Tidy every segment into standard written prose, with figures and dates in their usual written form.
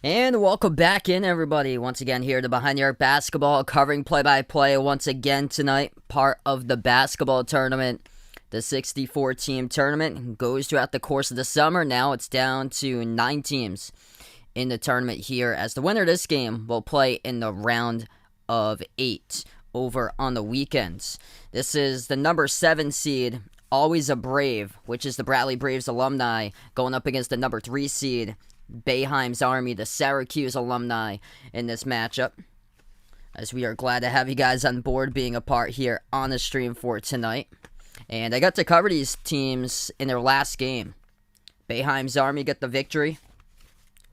And welcome back in, everybody. Once again, here to Behind the Arc Basketball, covering play-by-play once again tonight. Part of the basketball tournament. The 64-team tournament goes throughout the course of the summer. Now it's down to 9 teams in the tournament here, as the winner of this game will play in the round of 8 over on the weekends. This is the number 7 seed, Always a Brave, which is the Bradley Braves alumni, going up against the number 3 seed, Boeheim's Army, the Syracuse alumni, in this matchup. As we are glad to have you guys on board being a part here on the stream for tonight. And I got to cover these teams in their last game. Boeheim's Army got the victory.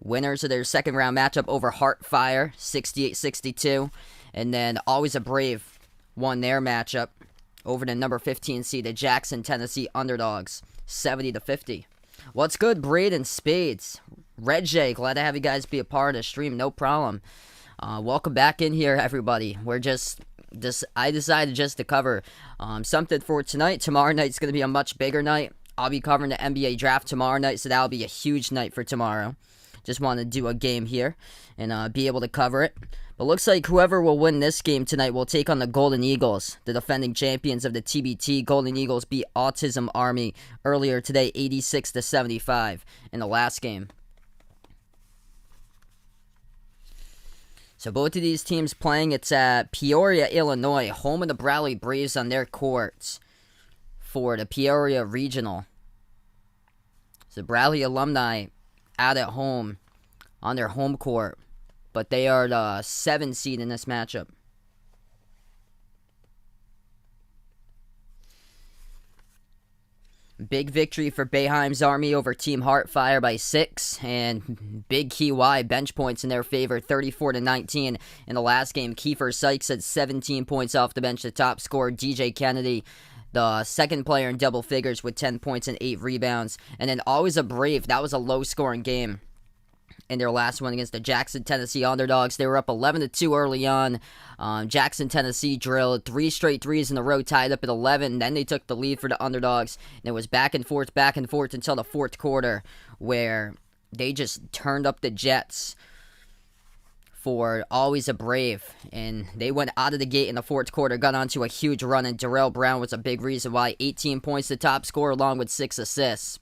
Winners of their second round matchup over Heartfire, 68-62. And then Always a Brave won their matchup over the number 15 seeded Jackson, Tennessee Underdogs, 70-50. What's good, Braden Spades? Red J, glad to have you guys be a part of the stream. No problem. Welcome back in here, everybody. We're I decided just to cover something for tonight. Tomorrow night's going to be a much bigger night. I'll be covering the NBA draft tomorrow night, so that'll be a huge night for tomorrow. Just want to do a game here and be able to cover it. But looks like whoever will win this game tonight will take on the Golden Eagles, the defending champions of the TBT. Golden Eagles beat Autism Army earlier today, 86-75 in the last game. So both of these teams playing, it's at Peoria, Illinois, home of the Bradley Braves on their courts for the Peoria Regional. So Bradley alumni out at home on their home court, but they are the 7 seed in this matchup. Big victory for Boeheim's Army over Team Heartfire by 6, and big key Y bench points in their favor, 34-19 in the last game. Kiefer Sykes had 17 points off the bench, the top scorer. DJ Kennedy, the second player in double figures with 10 points and 8 rebounds. And then Always a Brave, that was a low-scoring game in their last one against the Jackson, Tennessee Underdogs. They were up 11-2 early on. Jackson, Tennessee drilled 3 straight threes in a row, tied up at 11. And then they took the lead for the Underdogs. And it was back and forth until the fourth quarter, where they just turned up the Jets for Always a Brave. And they went out of the gate in the fourth quarter, got onto a huge run, and Darrell Brown was a big reason why. 18 points, the top scorer, along with 6 assists.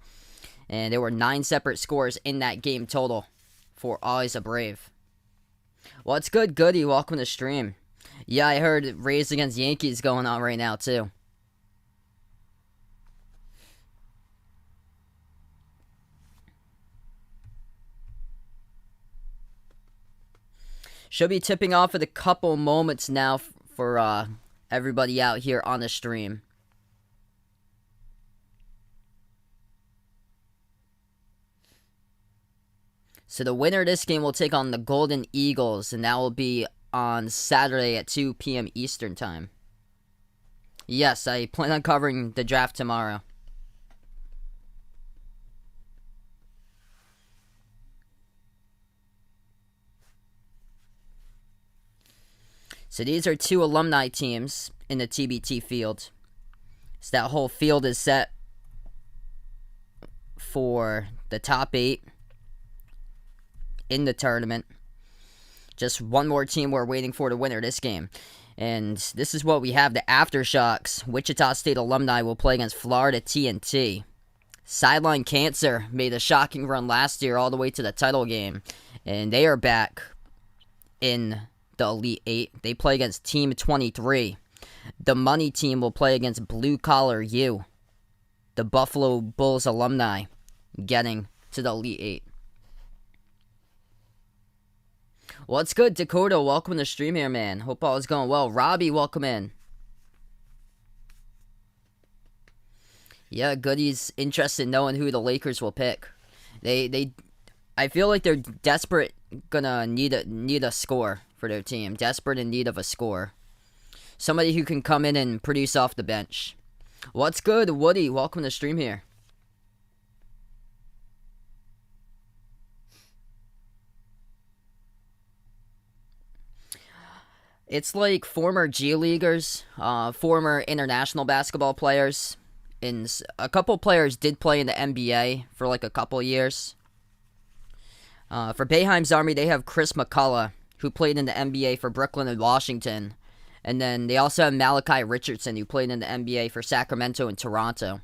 And there were 9 separate scores in that game total for Always a Brave. What's good, Goody? Welcome to the stream. Yeah, I heard Rays against Yankees going on right now, too. Should be tipping off in a couple moments now for everybody out here on the stream. So the winner of this game will take on the Golden Eagles, and that will be on Saturday at 2 p.m. Eastern Time. Yes, I plan on covering the draft tomorrow. So these are 2 alumni teams in the TBT field. So that whole field is set for the top 8 in the tournament. Just one more team we're waiting for to winner this game. And this is what we have. The Aftershocks, Wichita State alumni, will play against Florida TNT. Sideline Cancer made a shocking run last year all the way to the title game. And they are back in the Elite 8. They play against Team 23. The Money Team will play against Blue Collar U, the Buffalo Bulls alumni, getting to the Elite 8. What's good, Dakota? Welcome to the stream here, man. Hope all is going well. Robbie, welcome in. Yeah, Goody's interested in knowing who the Lakers will pick. I feel like they're desperate, gonna need a score for their team. Desperate in need of a score. Somebody who can come in and produce off the bench. What's good, Woody? Welcome to the stream here. It's like former G Leaguers, former international basketball players, and a couple players did play in the NBA for like a couple years. For Boeheim's Army, they have Chris McCullough, who played in the NBA for Brooklyn and Washington. And then they also have Malachi Richardson, who played in the NBA for Sacramento and Toronto.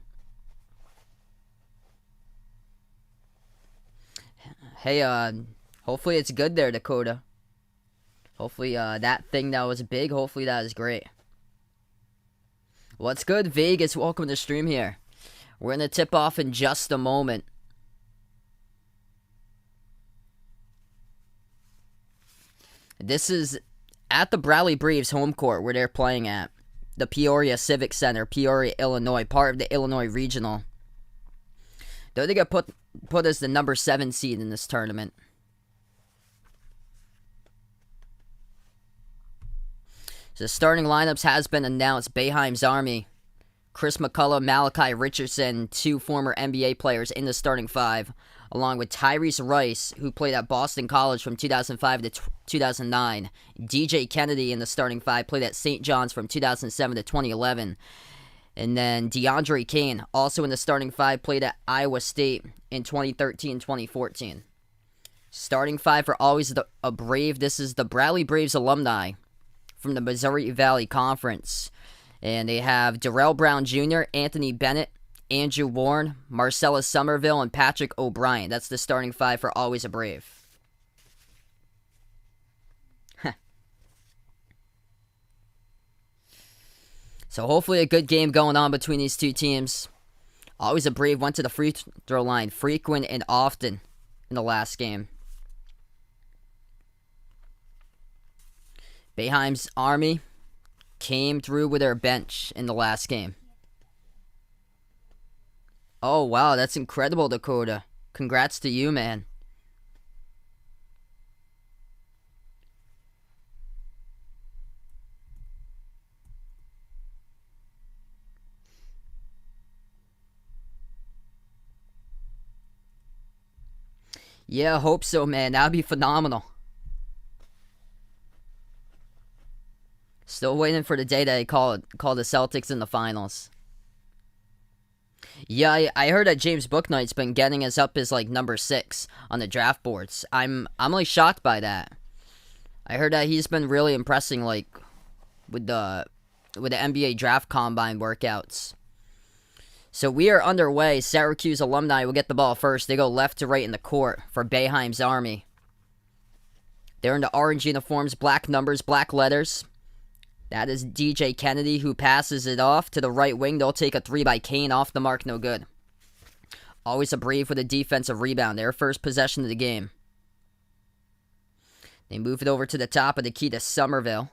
Hey, hopefully it's good there, Dakota. Hopefully that thing that was big, hopefully that is great. What's good, Vegas? Welcome to the stream here. We're going to tip off in just a moment. This is at the Bradley Braves home court where they're playing at. The Peoria Civic Center, Peoria, Illinois, part of the Illinois Regional. Though they got put as the number 7 seed in this tournament. So the starting lineups has been announced. Boeheim's Army, Chris McCullough, Malachi Richardson, 2 former NBA players in the starting 5, along with Tyrese Rice, who played at Boston College from 2005 to 2009. DJ Kennedy in the starting 5, played at St. John's from 2007 to 2011. And then DeAndre Kane, also in the starting 5, played at Iowa State in 2013-2014. Starting 5 for always a Brave. This is the Bradley Braves alumni from the Missouri Valley Conference. And they have Darrell Brown Jr., Anthony Bennett, Andrew Warren, Marcellus Somerville, and Patrick O'Brien. That's the starting 5 for always a Brave. So hopefully a good game going on between these two teams. Always a Brave went to the free throw line frequent and often in the last game. Boeheim's Army came through with their bench in the last game. Oh, wow, that's incredible, Dakota. Congrats to you, man. Yeah, hope so, man. That'd be phenomenal. Still waiting for the day that they call the Celtics in the finals. Yeah, I heard that James Bouknight's been getting us up as like number 6 on the draft boards. I'm like shocked by that. I heard that he's been really impressing like with the NBA draft combine workouts. So we are underway. Syracuse alumni will get the ball first. They go left to right in the court for Boeheim's Army. They're in the orange uniforms, black numbers, black letters. That is DJ Kennedy, who passes it off to the right wing. They'll take a 3 by Kane, off the mark, no good. Always a Brave with a defensive rebound. Their first possession of the game. They move it over to the top of the key to Somerville.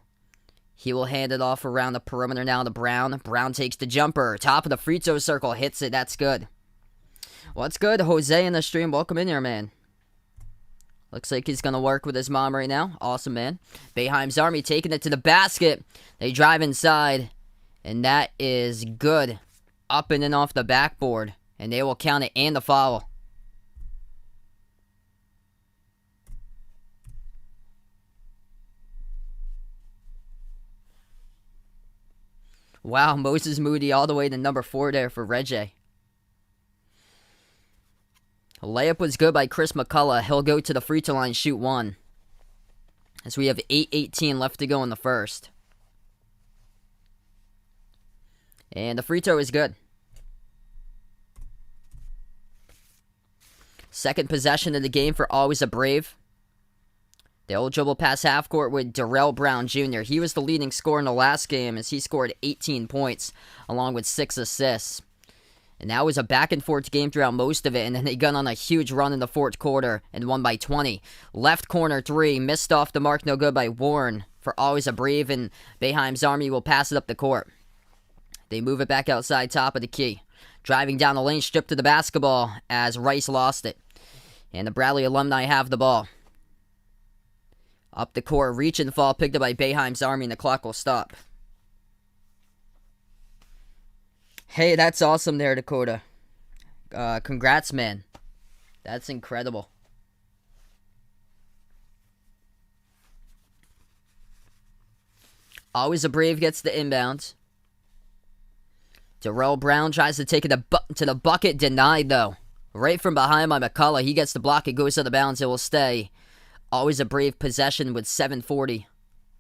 He will hand it off around the perimeter now to Brown. Brown takes the jumper. Top of the free throw circle. Hits it. That's good. What's good? Jose in the stream. Welcome in here, man. Looks like he's going to work with his mom right now. Awesome, man. Boeheim's Army taking it to the basket. They drive inside. And that is good. Up and in off the backboard. And they will count it and the foul. Wow, Moses Moody all the way to number 4 there for Reggie. A layup was good by Chris McCullough. He'll go to the free throw line, shoot 1. As we have 8:18 left to go in the first. And the free throw is good. Second possession of the game for always a Brave. They'll dribble past half court with Darrell Brown Jr. He was the leading scorer in the last game as he scored 18 points along with 6 assists. And that was a back and forth game throughout most of it, and then they got on a huge run in the fourth quarter and won by 20. Left corner 3, missed off the mark, no good by Warren for always a Brave, and Boeheim's Army will pass it up the court. They move it back outside top of the key. Driving down the lane, stripped to the basketball as Rice lost it. And the Bradley alumni have the ball. Up the court, reach and fall, picked up by Boeheim's Army, and the clock will stop. Hey, that's awesome there, Dakota. Congrats, man. That's incredible. Always a Brave gets the inbound. Darrell Brown tries to take it to the bucket, denied though. Right from behind by McCullough. He gets the block. It goes out of bounds. It will stay. Always a Brave possession with 7:40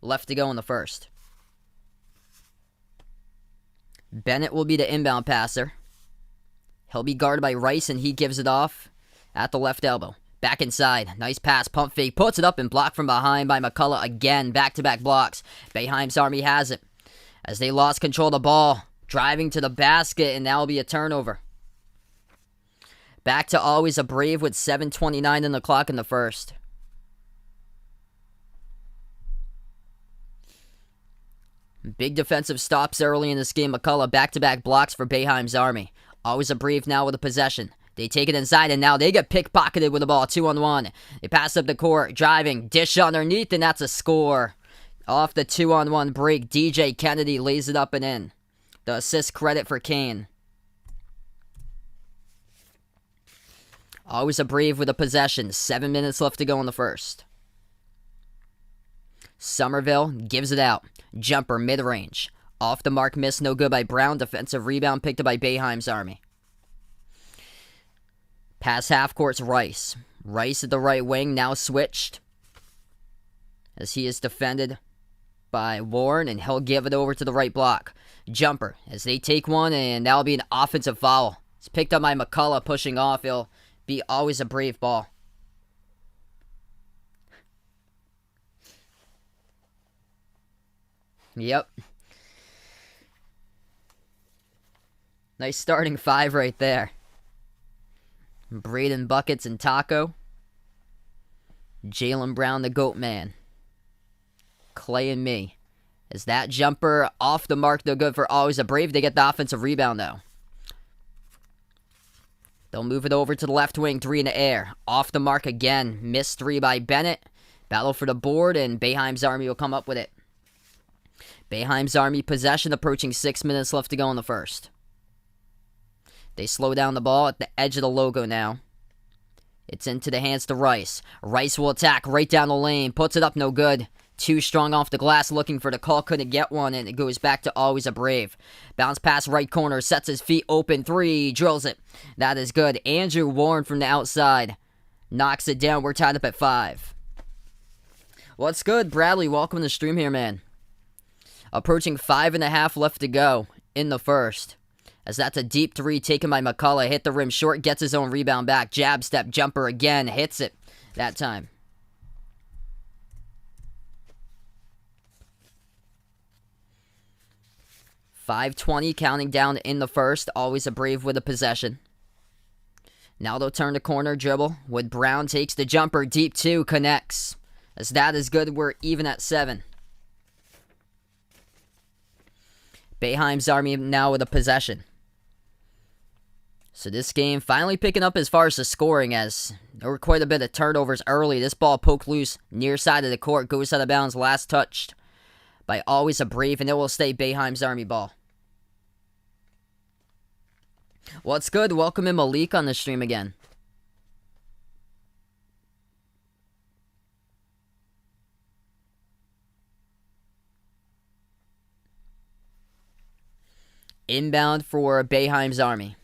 left to go in the first. Bennett will be the inbound passer. He'll be guarded by Rice, and he gives it off at the left elbow. Back inside. Nice pass. Pump fake. Puts it up and blocked from behind by McCullough again. Back-to-back blocks. Boeheim's Army has it as they lost control of the ball. Driving to the basket, and that will be a turnover. Back to always a Brave with 7:29 in the clock in the first. Big defensive stops early in this game. McCullough back-to-back blocks for Boeheim's Army. Always a Brave now with a possession. They take it inside, and now they get pickpocketed with the ball, 2-on-1. They pass up the court, driving, dish underneath, and that's a score. Off the 2-on-1 break, DJ Kennedy lays it up and in. The assist credit for Kane. Always a Brave with a possession. 7 minutes left to go in the first. Somerville gives it out. Jumper mid-range. Off the mark, miss, no good by Brown. Defensive rebound picked up by Boeheim's Army. Pass half court's Rice. Rice at the right wing, now switched. As he is defended by Warren, and he'll give it over to the right block. Jumper, as they take one, and that'll be an offensive foul. It's picked up by McCullough, pushing off. It'll be always a Brave ball. Yep. Nice starting five right there. Braden Buckets and Taco. Jaylen Brown, the GOAT man. Clay and me. Is that jumper off the mark? They're good for always a Brave. They get the offensive rebound, though. They'll move it over to the left wing. 3 in the air. Off the mark again. Missed 3 by Bennett. Battle for the board, and Boeheim's Army will come up with it. Boeheim's Army possession, approaching 6 minutes left to go in the first. They slow down the ball at the edge of the logo now. It's into the hands to Rice. Rice will attack right down the lane. Puts it up, no good. Too strong off the glass, looking for the call. Couldn't get one, and it goes back to always a Brave. Bounce pass right corner. Sets his feet open. 3. Drills it. That is good. Andrew Warren from the outside knocks it down. We're tied up at 5. What's good, Bradley? Welcome to the stream here, man. Approaching 5.5 left to go in the first. As that's a deep 3 taken by McCullough. Hit the rim short, gets his own rebound back. Jab step jumper again. Hits it that time. .520 counting down in the first. Always a Brave with a possession. Now they'll turn the corner dribble. Wood Brown takes the jumper. Deep 2 connects. As that is good, we're even at 7. Boeheim's Army now with a possession. So this game finally picking up as far as the scoring, as there were quite a bit of turnovers early. This ball poked loose near side of the court. Goes out of bounds, last touched by always a Brave, and it will stay Boeheim's Army ball. What's good? Welcome in Malik on the stream again. Inbound for Boeheim's Army.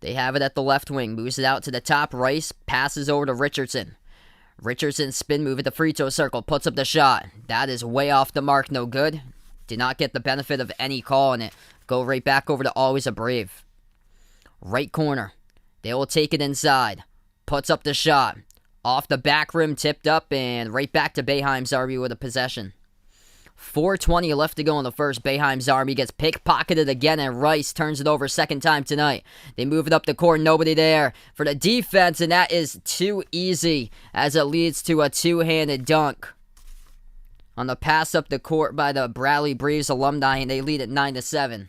They have it at the left wing. Moves it out to the top. Rice passes over to Richardson. Richardson spin move at the free throw circle. Puts up the shot. That is way off the mark. No good. Did not get the benefit of any call on it. Go right back over to always a Brave. Right corner. They will take it inside. Puts up the shot. Off the back rim. Tipped up. And right back to Boeheim's Army with a possession. 4:20 left to go in the first. Boeheim's Army gets pickpocketed again, and Rice turns it over second time tonight. They move it up the court, nobody there for the defense, and that is too easy as it leads to a two-handed dunk on the pass up the court by the Bradley Braves alumni, and they lead at 9-7.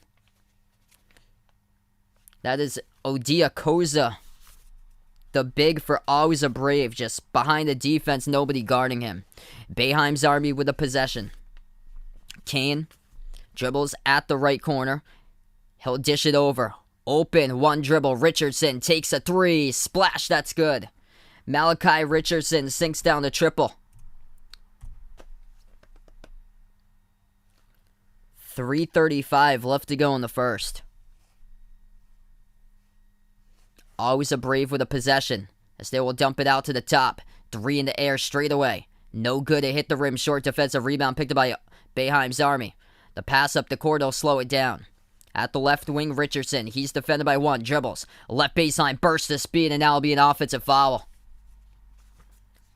That is Odia Koza, the big for always a Brave, just behind the defense, nobody guarding him. Boeheim's Army with a possession. Kane dribbles at the right corner. He'll dish it over. Open, one dribble. Richardson takes a 3. Splash, that's good. Malachi Richardson sinks down the triple. 3:35 left to go in the first. Always a Brave with a possession, as they will dump it out to the top. 3 in the air straight away. No good. It hit the rim. Short defensive rebound picked up by Boeheim's Army. The pass up the court will slow it down. At the left wing, Richardson. He's defended by 1. Dribbles. Left baseline. Burst of speed, and now will be an offensive foul.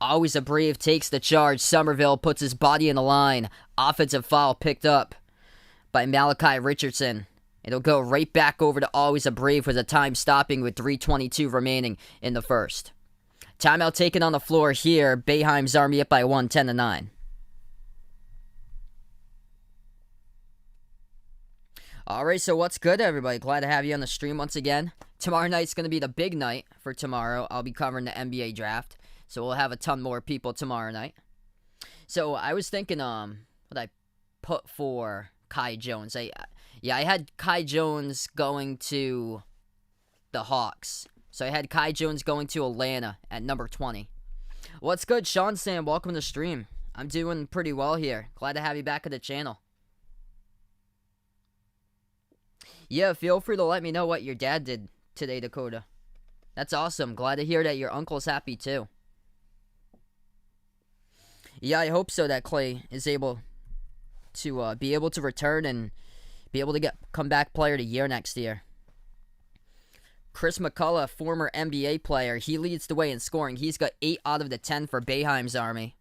Always a Brave takes the charge. Somerville puts his body in the line. Offensive foul picked up by Malachi Richardson. It'll go right back over to Always a Brave with a time stopping with 3:22 remaining in the first. Timeout taken on the floor here. Boeheim's Army up by 1, 10-9. Alright, so what's good, everybody? Glad to have you on the stream once again. Tomorrow night's going to be the big night for tomorrow. I'll be covering the NBA draft, so we'll have a ton more people tomorrow night. So I was thinking, what I put for Kai Jones. I had Kai Jones going to the Hawks. So I had Kai Jones going to Atlanta at number 20. What's good, Sean Sam? Welcome to the stream. I'm doing pretty well here. Glad to have you back at the channel. Yeah, feel free to let me know what your dad did today, Dakota. That's awesome. Glad to hear that your uncle's happy too. Yeah, I hope so that Clay is able to be able to return and be able to get comeback player of the year next year. Chris McCullough, former NBA player, he leads the way in scoring. He's got 8 out of the 10 for Boeheim's Army.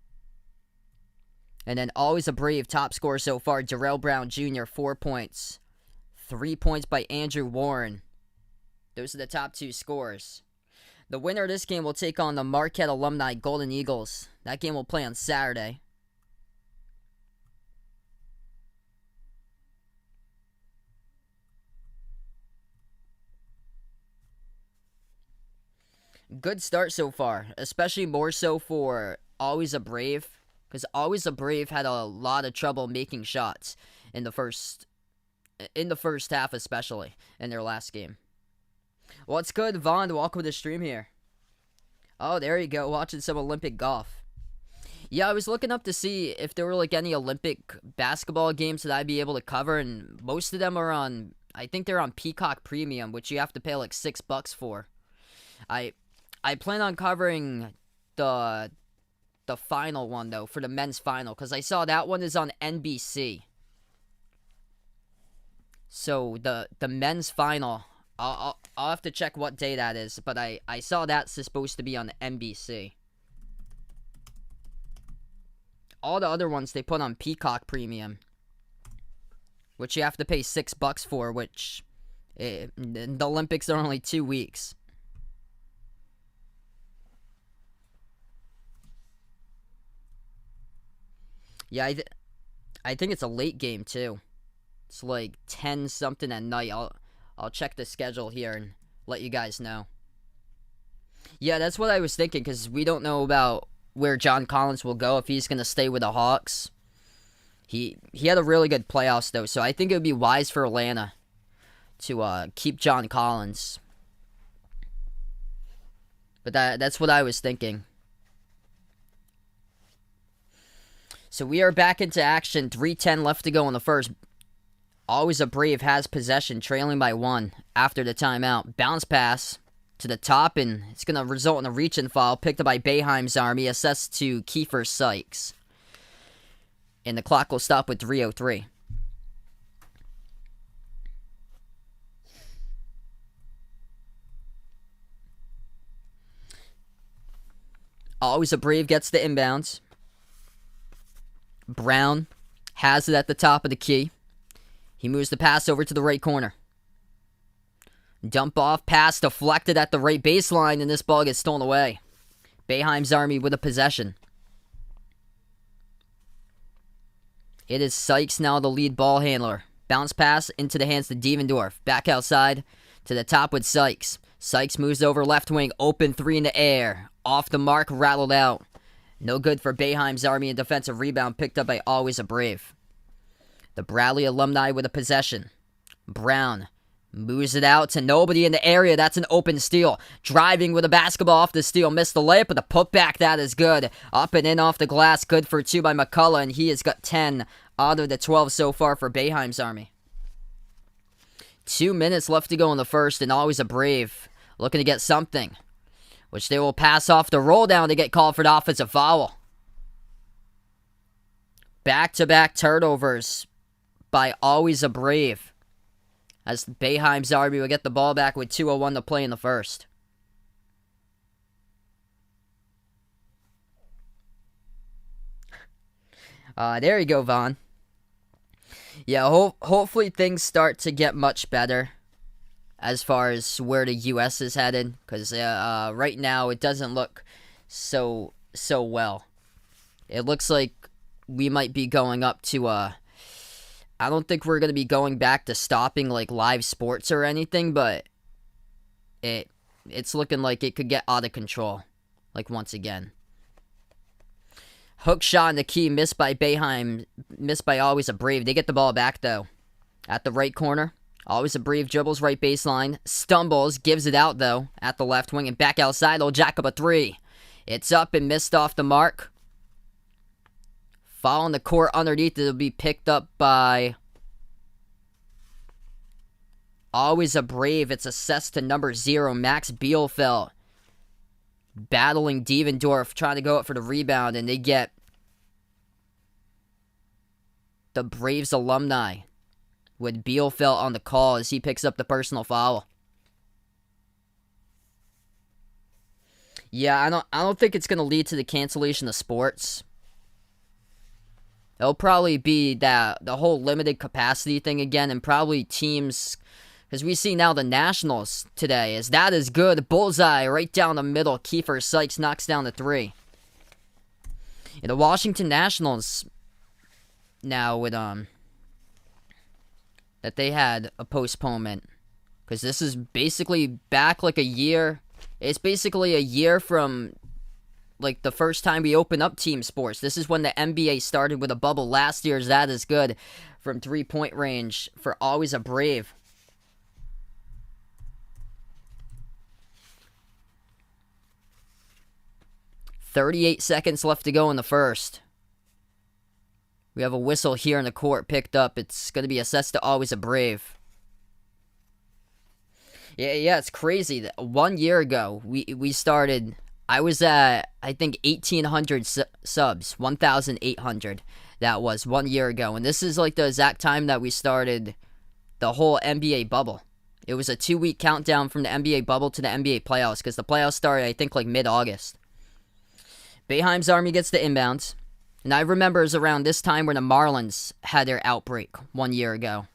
And then Always a Brave, top scorer so far, Jarrell Brown Jr., 4 points. 3 points by Andrew Warren. Those are the top 2 scorers. The winner of this game will take on the Marquette alumni Golden Eagles. That game will play on Saturday. Good start so far, especially more so for Always a Brave, because Always a Brave had a lot of trouble making shots in the first half, especially in their last game. What's good, Vaughn? Welcome to the stream here. Oh, there you go, watching some Olympic golf. Yeah, I was looking up to see if there were like any Olympic basketball games that I'd be able to cover, and most of them are on, I think they're on Peacock Premium, which you have to pay like $6 for. I plan on covering the final one though, for the men's final, because I saw that one is on NBC. So the men's final, I'll have to check what day that is, but I saw that's supposed to be on NBC. All the other ones they put on Peacock Premium, which you have to pay $6 for, which the Olympics are only 2 weeks. Yeah, I think it's a late game too. It's like 10 something at night. I'll check the schedule here and let you guys know. Yeah, that's what I was thinking, because we don't know about where John Collins will go, if he's going to stay with the Hawks. He had a really good playoffs though, so I think it would be wise for Atlanta to keep John Collins. But that's what I was thinking. So we are back into action. 3:10 left to go in the first. Always a Brave has possession, trailing by 1 after the timeout. Bounce pass to the top, and it's going to result in a reach-in foul picked up by Boeheim's Army, assessed to Kiefer Sykes. And the clock will stop with 3:03. Always a Brave gets the inbounds. Brown has it at the top of the key. He moves the pass over to the right corner. Dump off pass deflected at the right baseline, and this ball gets stolen away. Boeheim's Army with a possession. It is Sykes now the lead ball handler. Bounce pass into the hands to Devendorf. Back outside to the top with Sykes. Sykes moves over left wing. Open 3 in the air. Off the mark, rattled out. No good for Boeheim's Army, and defensive rebound picked up by Always a Brave. The Bradley alumni with a possession. Brown moves it out to nobody in the area. That's an open steal. Driving with a basketball off the steal. Missed the layup, but the putback, that is good. Up and in off the glass. Good for 2 by McCullough, and he has got 10 out of the 12 so far for Boeheim's Army. 2 minutes left to go in the first, and Always a Brave looking to get something, which they will pass off the roll down to get called for the offensive foul. Back-to-back turnovers by Always a Brave, as Boeheim's Army will get the ball back with 2:01 to play in the first. There you go, Vaughn. Yeah, hopefully things start to get much better as far as where the U.S. is headed, because right now it doesn't look so well. It looks like we might be going up to I don't think we're going to be going back to stopping like live sports or anything, but it's looking like it could get out of control, like once again. Hook shot in the key, missed by Boeheim, missed by Always a Brave. They get the ball back, though. At the right corner, Always a Brave dribbles right baseline, stumbles, gives it out, though, at the left wing, and back outside, they'll jack up a three. It's up and missed off the mark. Foul on the court underneath, it'll be picked up by Always a Brave. It's assessed to number 0, Max Bielfeldt. Battling Devendorf, trying to go up for the rebound, and they get the Braves alumni with Bielfeldt on the call as he picks up the personal foul. Yeah, I don't think it's going to lead to the cancellation of sports. It'll probably be the whole limited capacity thing again, and probably teams. Because we see now the Nationals today. Is that is good? Bullseye right down the middle. Kiefer Sykes knocks down the three. And the Washington Nationals now with that they had a postponement. Because this is basically back like a year. It's basically a year from like the first time we opened up team sports. This is when the NBA started with a bubble. Last year's that is good from 3-point range for Always a Brave. .38 seconds left to go in the first. We have a whistle here in the court picked up. It's going to be assessed to Always a Brave. Yeah, it's crazy. That 1 year ago, we started. I was at, I think, 1,800 subs. 1,800. That was 1 year ago. And this is like the exact time that we started the whole NBA bubble. It was a 2-week countdown from the NBA bubble to the NBA playoffs, because the playoffs started, I think, like mid-August. Boeheim's Army gets the inbounds. And I remember it was around this time when the Marlins had their outbreak 1 year ago.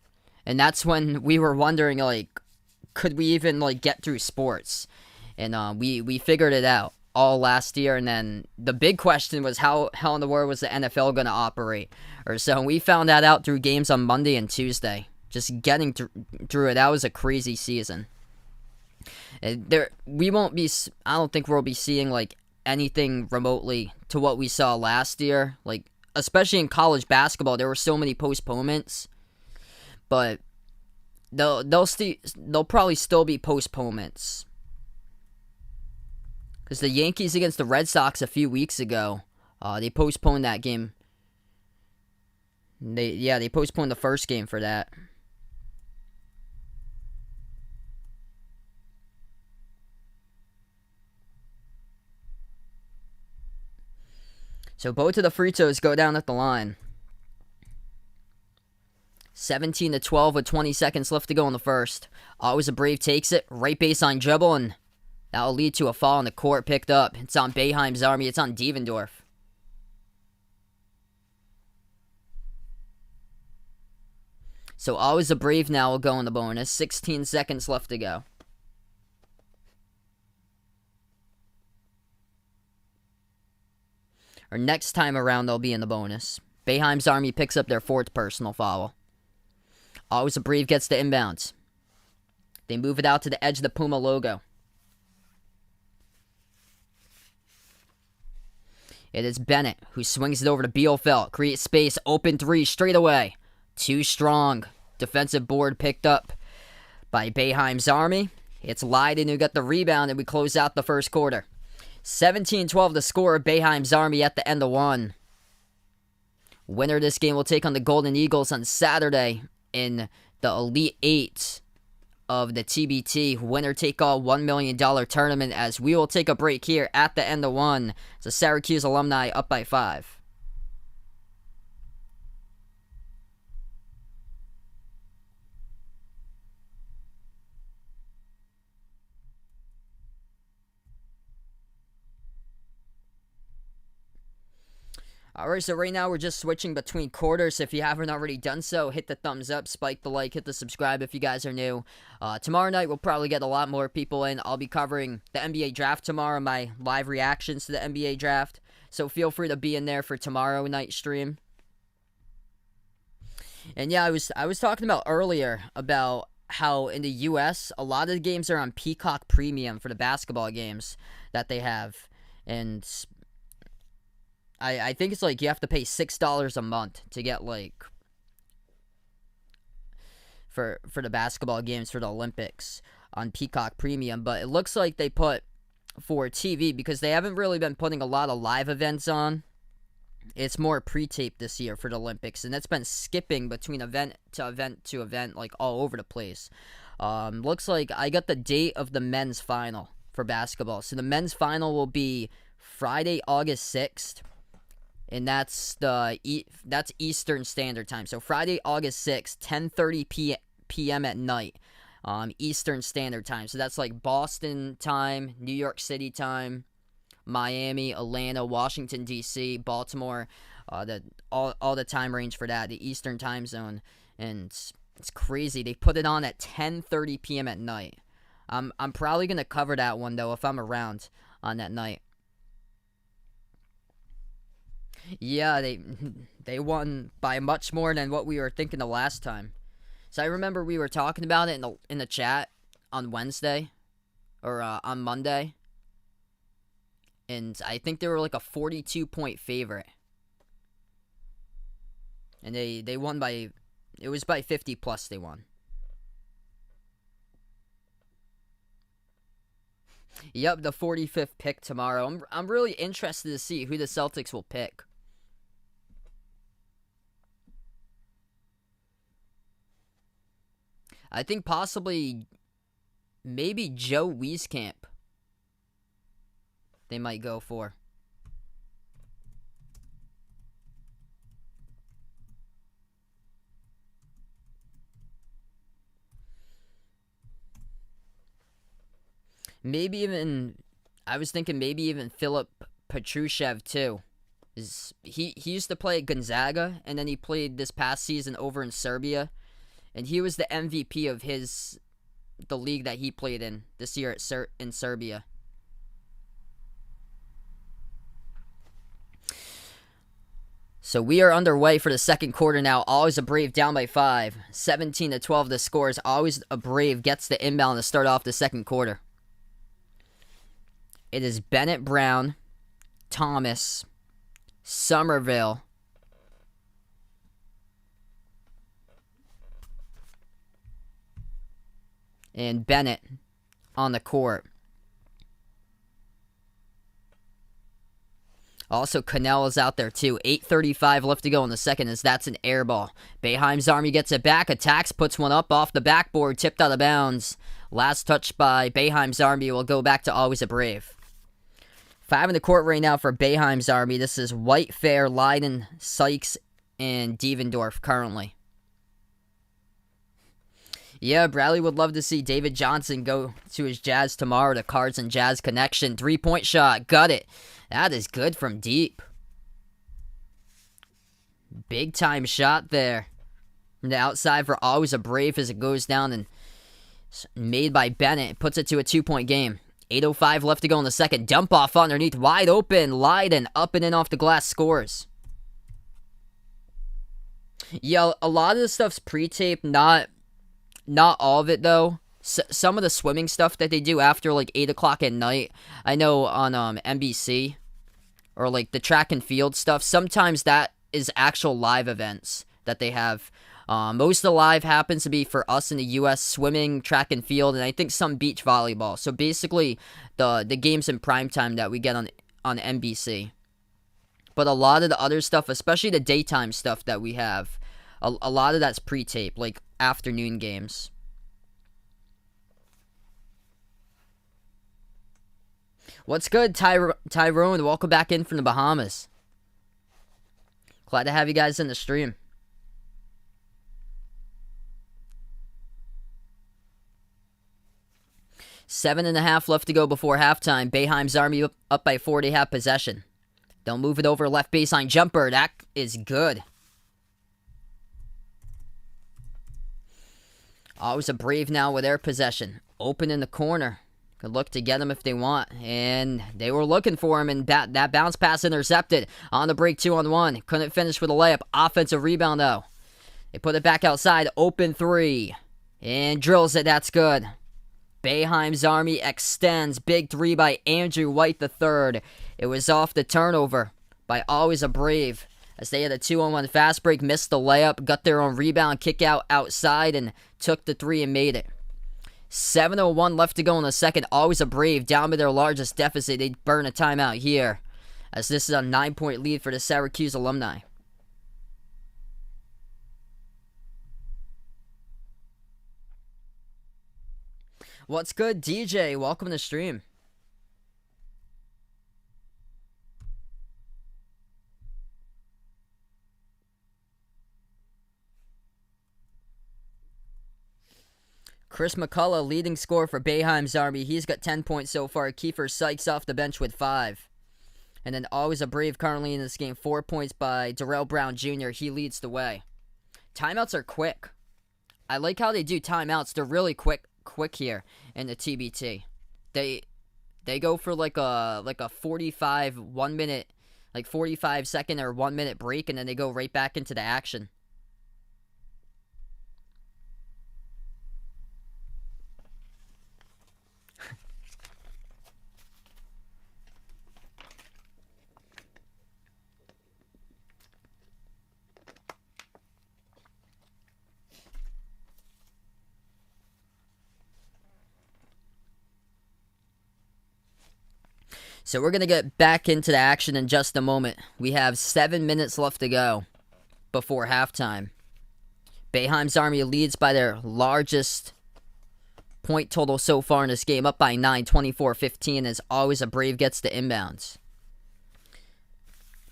And that's when we were wondering, like, could we even, like, get through sports? And we figured it out all last year. And then the big question was how in the world was the NFL going to operate? Or so. And we found that out through games on Monday and Tuesday. Just getting through it. That was a crazy season. We won't be, I don't think we'll be seeing, like, anything remotely to what we saw last year. Like, especially in college basketball, there were so many postponements. But they'll probably still be postponements. Because the Yankees against the Red Sox a few weeks ago, they postponed that game. They postponed the first game for that. So both of the free throws go down at the line. 17-12 with 20 seconds left to go in the first. Always a Brave takes it. Right baseline dribble, and that will lead to a foul on the court picked up. It's on Boeheim's Army. It's on Devendorf. So Always a Brave now will go in the bonus. 16 seconds left to go. Or next time around, they'll be in the bonus. Boeheim's Army picks up their 4th personal foul. Always a Brave gets the inbounds. They move it out to the edge of the Puma logo. It is Bennett who swings it over to Bielfeldt. Creates space. Open three straight away. Too strong. Defensive board picked up by Boeheim's Army. It's Leiden who got the rebound, and we close out the first quarter. 17-12 the score of Boeheim's Army at the end of one. Winner of this game will take on the Golden Eagles on Saturday in the Elite Eight of the TBT winner-take-all $1 million tournament, as we will take a break here at the end of one. It's a Syracuse alumni up by 5. Alright, so right now we're just switching between quarters. If you haven't already done so, hit the thumbs up, spike the like, hit the subscribe if you guys are new. Tomorrow night we'll probably get a lot more people in. I'll be covering the NBA draft tomorrow, my live reactions to the NBA draft. So feel free to be in there for tomorrow night stream. And yeah, I was talking about earlier about how in the US, a lot of the games are on Peacock Premium for the basketball games that they have. And I think it's like you have to pay $6 a month to get like for the basketball games for the Olympics on Peacock Premium. But it looks like they put for TV, because they haven't really been putting a lot of live events on. It's more pre-taped this year for the Olympics, and it's been skipping between event to event to event, like all over the place. Looks like I got the date of the men's final for basketball. So the men's final will be Friday, August 6th. And that's Eastern Standard Time. So Friday, August 6th, 10:30 p.m. at night, Eastern Standard Time. So that's like Boston time, New York City time, Miami, Atlanta, Washington D.C., Baltimore. All the time range for that, the Eastern time zone, and it's crazy. They put it on at 10:30 p.m. at night. I'm probably gonna cover that one though if I'm around on that night. Yeah, they won by much more than what we were thinking the last time. So I remember we were talking about it in the chat on Wednesday or on Monday, and I think they were like a 42-point favorite, and they won by, it was by 50 plus they won. Yep, the 45th pick tomorrow. I'm really interested to see who the Celtics will pick. I think possibly maybe Joe Wieskamp they might go for. Maybe even, I was thinking maybe even Philip Petrusev too. He used to play at Gonzaga, and then he played this past season over in Serbia. And he was the MVP of the league that he played in this year in Serbia. So we are underway for the second quarter now. Always a Brave down by 5. 17-12 the scores. Always a Brave gets the inbound to start off the second quarter. It is Bennett Brown, Thomas, Somerville, and Bennett on the court. Also, Cannell is out there too. 8:35 left to go in the second, as that's an air ball. Boeheim's Army gets it back, attacks, puts one up off the backboard, tipped out of bounds. Last touch by Boeheim's Army will go back to Always a Brave. 5 in the court right now for Boeheim's Army. This is White, Fair, Leiden, Sykes, and Devendorf currently. Yeah, Bradley would love to see David Johnson go to his Jazz tomorrow. The Cards and Jazz connection. 3-point shot. Got it. That is good from deep. Big time shot there. From the outside for Always a Brave as it goes down and made by Bennett. Puts it to a 2-point game. 8:05 left to go in the second. Dump off underneath. Wide open. Leiden up and in off the glass scores. Yeah, a lot of the stuff's pre-taped. Not all of it, though. Some of the swimming stuff that they do after, like, 8 o'clock at night, I know on NBC, or, like, the track and field stuff, sometimes that is actual live events that they have. Most of the live happens to be for us in the U.S. swimming, track and field, and I think some beach volleyball. So, basically, the games in primetime that we get on NBC. But a lot of the other stuff, especially the daytime stuff that we have, a lot of that's pre-taped, like afternoon games. What's good, Tyrone? Welcome back in from the Bahamas. Glad to have you guys in the stream. 7.5 left to go before halftime. Boeheim's Army up by 4. They have possession. They'll move it over left baseline jumper. That is good. Always a Brave now with their possession. Open in the corner. Could look to get him if they want. And they were looking for him, and that bounce pass intercepted. On the break, 2-on-1. Couldn't finish with a layup. Offensive rebound, though. They put it back outside. Open 3. And drills it. That's good. Boeheim's Army extends. Big 3 by Andrew White III. It was off the turnover by Always a Brave. As they had a 2-on-1 fast break, missed the layup, got their own rebound, kick out outside, and took the 3 and made it. 7:01 left to go in the second. Always a Brave down by their largest deficit. They burn a timeout here, as this is a 9-point lead for the Syracuse alumni. What's good, DJ? Welcome to the stream. Chris McCullough, leading scorer for Boeheim's Army. He's got 10 points so far. Kiefer Sykes off the bench with 5. And then Always a Brave currently in this game. 4 points by Darrell Brown Jr. He leads the way. Timeouts are quick. I like how they do timeouts. They're really quick here in the TBT. They go for like a 45 1 minute, like 45 second or 1 minute break, and then they go right back into the action. So we're going to get back into the action in just a moment. We have 7 minutes left to go before halftime. Boeheim's Army leads by their largest point total so far in this game, up by 9, 24-15, as Always a Brave gets the inbounds.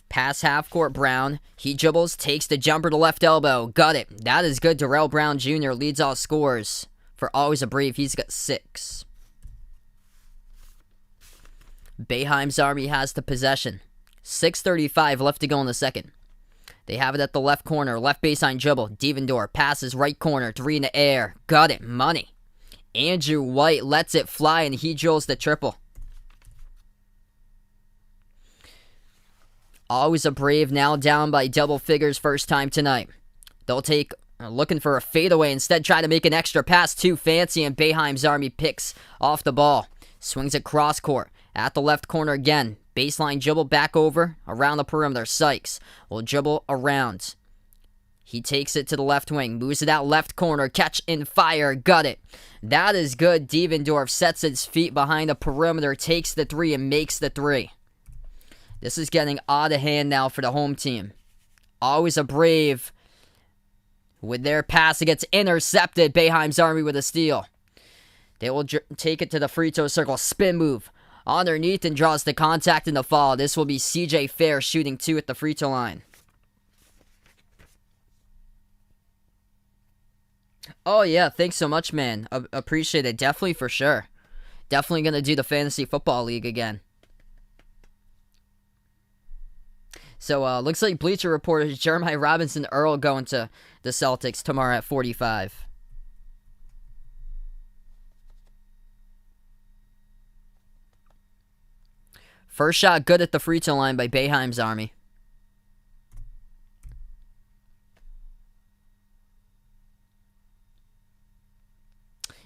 Pass half court, Brown. He dribbles, takes the jumper to left elbow. Got it. That is good. Darrell Brown Jr. leads all scores for Always a Brave. He's got 6. Boeheim's Army has the possession. 6:35 left to go in the second. They have it at the left corner. Left baseline dribble. Devendorf passes right corner. 3 in the air. Got it. Money. Andrew White lets it fly, and he drills the triple. Always a Brave now down by double figures first time tonight. They'll take, looking for a fadeaway, instead try to make an extra pass. Too fancy, and Boeheim's Army picks off the ball. Swings it cross court. At the left corner again. Baseline dribble back over. Around the perimeter. Sykes will dribble around. He takes it to the left wing. Moves it out left corner. Catch and fire. Got it. That is good. Devendorf sets his feet behind the perimeter. Takes the 3 and makes the 3. This is getting out of hand now for the home team. Always a Brave. With their pass, it gets intercepted. Boeheim's Army with a steal. They will take it to the free throw circle. Spin move. Underneath and draws the contact in the fall. This will be CJ Fair shooting 2 at the free throw line. Oh yeah, thanks so much, man. Appreciate it. Definitely for sure. Definitely going to do the Fantasy Football League again. So, looks like Bleacher Report is Jeremiah Robinson Earl going to the Celtics tomorrow at 45. First shot good at the free throw line by Boeheim's Army.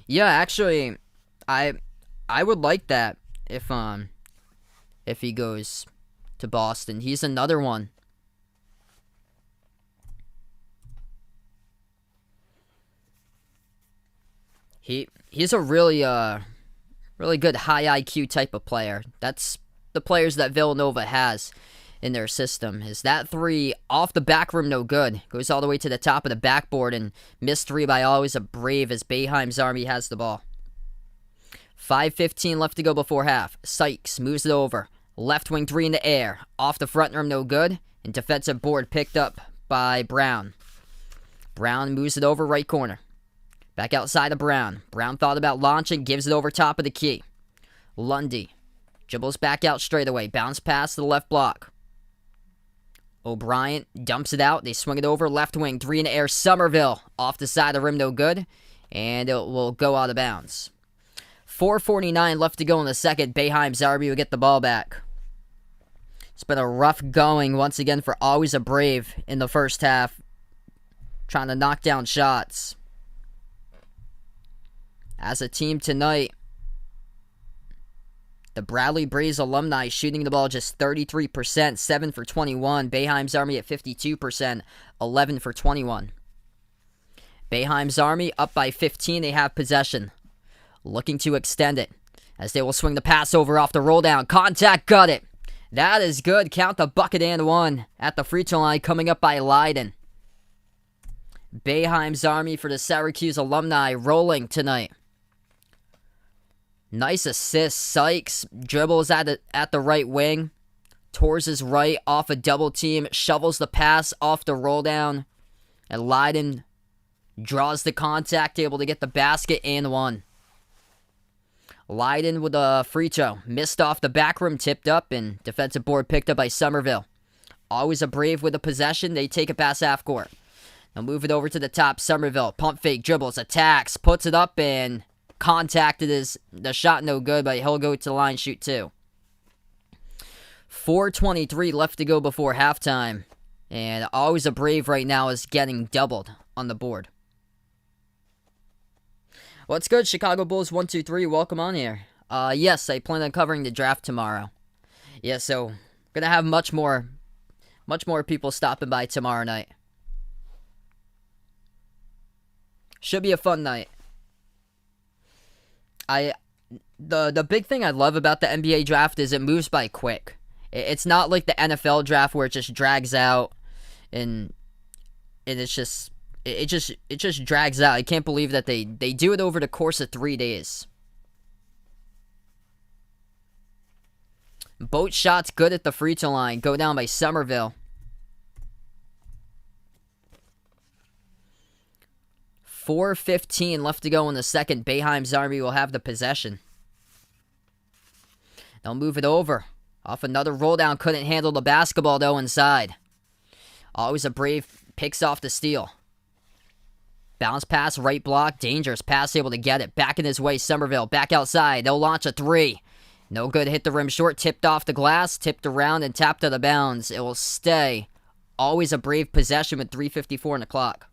Yeah, actually, I would like that if he goes to Boston. He's another one. He's a really good high IQ type of player. That's the players that Villanova has in their system. Is that 3 off the back rim, no good. Goes all the way to the top of the backboard, and missed 3 by Always a Brave as Boeheim's Army has the ball. 5:15 left to go before half. Sykes moves it over. Left wing 3 in the air. Off the front rim, no good. And defensive board picked up by Brown. Brown moves it over right corner. Back outside of Brown. Brown thought about launching, gives it over top of the key. Lundy dribbles back out straight away. Bounce pass to the left block. O'Brien dumps it out. They swing it over left wing. 3 in the air. Somerville off the side of the rim, no good. And it will go out of bounds. 4:49 left to go in the second. Boeheim Zarby will get the ball back. It's been a rough going once again for Always a Brave in the first half. Trying to knock down shots. As a team tonight, the Bradley Braves alumni shooting the ball just 33%, 7 for 21. Boeheim's Army at 52%, 11 for 21. Boeheim's Army up by 15. They have possession. Looking to extend it as they will swing the pass over off the roll down. Contact, got it. That is good. Count the bucket and one at the free throw line coming up by Leiden. Boeheim's Army for the Syracuse alumni rolling tonight. Nice assist. Sykes dribbles at the right wing. Tours his right off a double team. Shovels the pass off the roll down. And Leiden draws the contact, able to get the basket and one. Leiden with a free throw. Missed off the back rim, tipped up, and defensive board picked up by Somerville. Always a Brave with a possession. They take it past half court. They'll move it over to the top. Somerville, pump fake, dribbles, attacks, puts it up, and contacted the shot no good, but he'll go to the line, shoot two. 4:23 left to go before halftime. And Always a Brave right now is getting doubled on the board. What's good, Chicago Bulls 123? Welcome on here. Yes, I plan on covering the draft tomorrow. Yeah, so gonna have much more people stopping by tomorrow night. Should be a fun night. The big thing I love about the NBA draft is it moves by quick. It's not like the NFL draft where it just drags out and it's just it just drags out. I can't believe that they do it over the course of 3 days. Boat shots good at the free throw line. Go down by Somerville. 4:15 left to go in the second. Boeheim's Army will have the possession. They'll move it over. Off another roll down. Couldn't handle the basketball though inside. Always a Brave picks off the steal. Bounce pass, right block. Dangerous pass, able to get it. Back in his way, Somerville. Back outside. They'll launch a three. No good. Hit the rim short. Tipped off the glass. Tipped around and tapped to the bounds. It will stay. Always a Brave possession with 3:54 on the clock.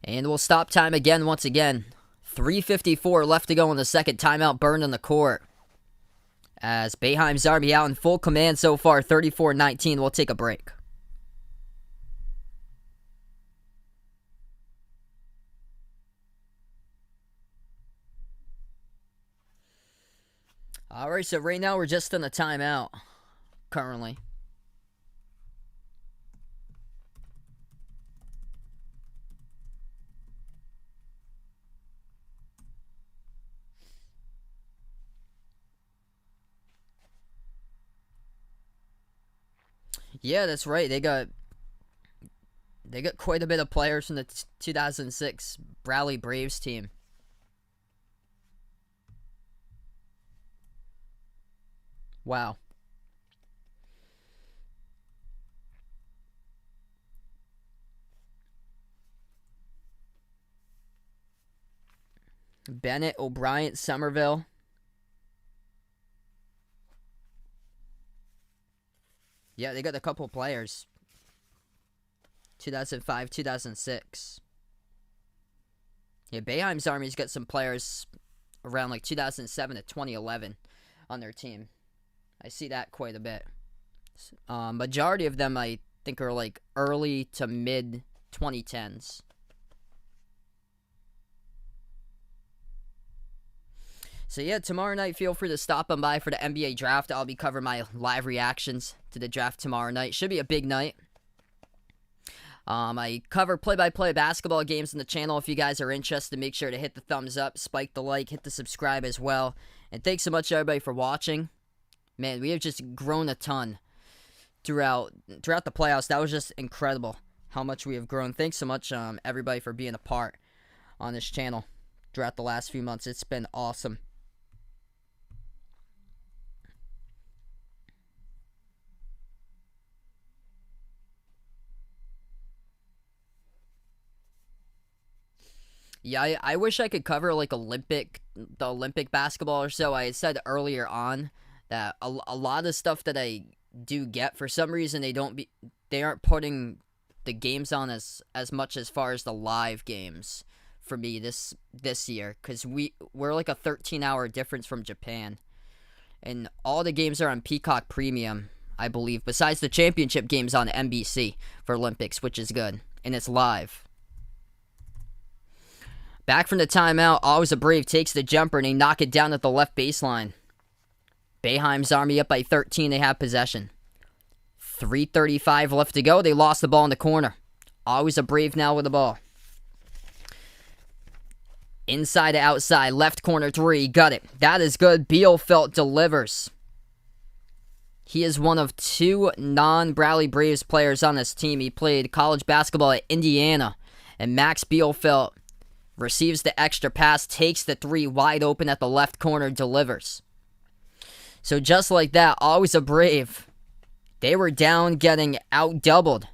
And we'll stop time again once again. 3:54 left to go in the second. Timeout burned on the court. As Boeheim's Army out in full command so far, 34-19. We'll take a break. Alright, so right now we're just in a timeout currently. Yeah, that's right. They got quite a bit of players from the 2006 Bradley Braves team. Wow. Bennett, O'Brien, Somerville. Yeah, they got a couple players. 2005, 2006. Yeah, Boeheim's Army's got some players around like 2007 to 2011 on their team. I see that quite a bit. Majority of them, I think, are like early to mid 2010s. So yeah, tomorrow night, feel free to stop on by for the NBA draft. I'll be covering my live reactions to the draft tomorrow night. Should be a big night. I cover play-by-play basketball games on the channel. If you guys are interested, make sure to hit the thumbs up, spike the like, hit the subscribe as well. And thanks so much, everybody, for watching. Man, we have just grown a ton throughout the playoffs. That was just incredible how much we have grown. Thanks so much, everybody, for being a part on this channel throughout the last few months. It's been awesome. Yeah, I wish I could cover like the Olympic basketball or so. I had said earlier on that a lot of stuff that I do get, for some reason they aren't putting the games on as much as far as the live games for me this year, because we're like a 13-hour difference from Japan, and all the games are on Peacock Premium, I believe, besides the championship games on NBC for Olympics, which is good, and it's live. Back from the timeout, Always a Brave takes the jumper, and they knock it down at the left baseline. Boeheim's Army up by 13. They have possession. 3:35 left to go. They lost the ball in the corner. Always a Brave now with the ball. Inside to outside. Left corner three. Got it. That is good. Bielfeldt delivers. He is one of two non-Bradley Braves players on this team. He played college basketball at Indiana. And Max Bielfeldt receives the extra pass, takes the three wide open at the left corner, delivers. So just like that, Always a Brave. They were down, getting out-doubled.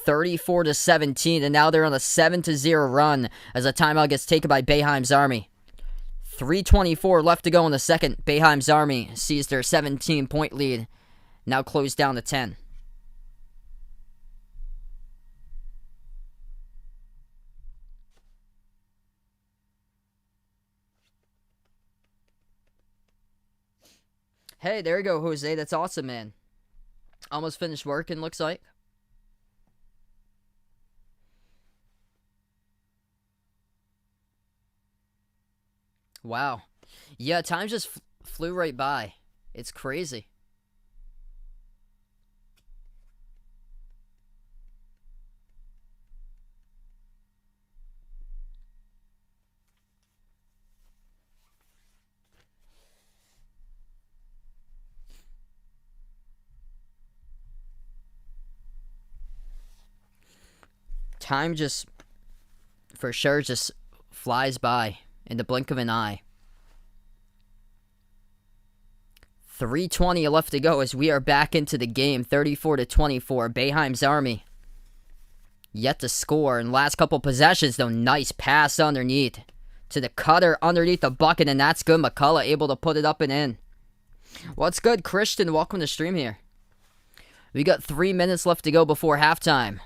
34-17, and now they're on a 7-0 run as a timeout gets taken by Boeheim's Army. 3:24 left to go in the second. Boeheim's Army sees their 17-point lead, now closed down to 10. Hey, there you go, Jose. That's awesome, man. Almost finished working, looks like. Wow. Yeah, time just flew right by. It's crazy. Time just, for sure, just flies by in the blink of an eye. 3:20 left to go as we are back into the game. 34-24. Boeheim's Army yet to score. And last couple possessions, though, nice pass underneath to the cutter underneath the bucket, and that's good. McCullough able to put it up and in. What's good, Christian? Welcome to stream here. We got 3 minutes left to go before halftime.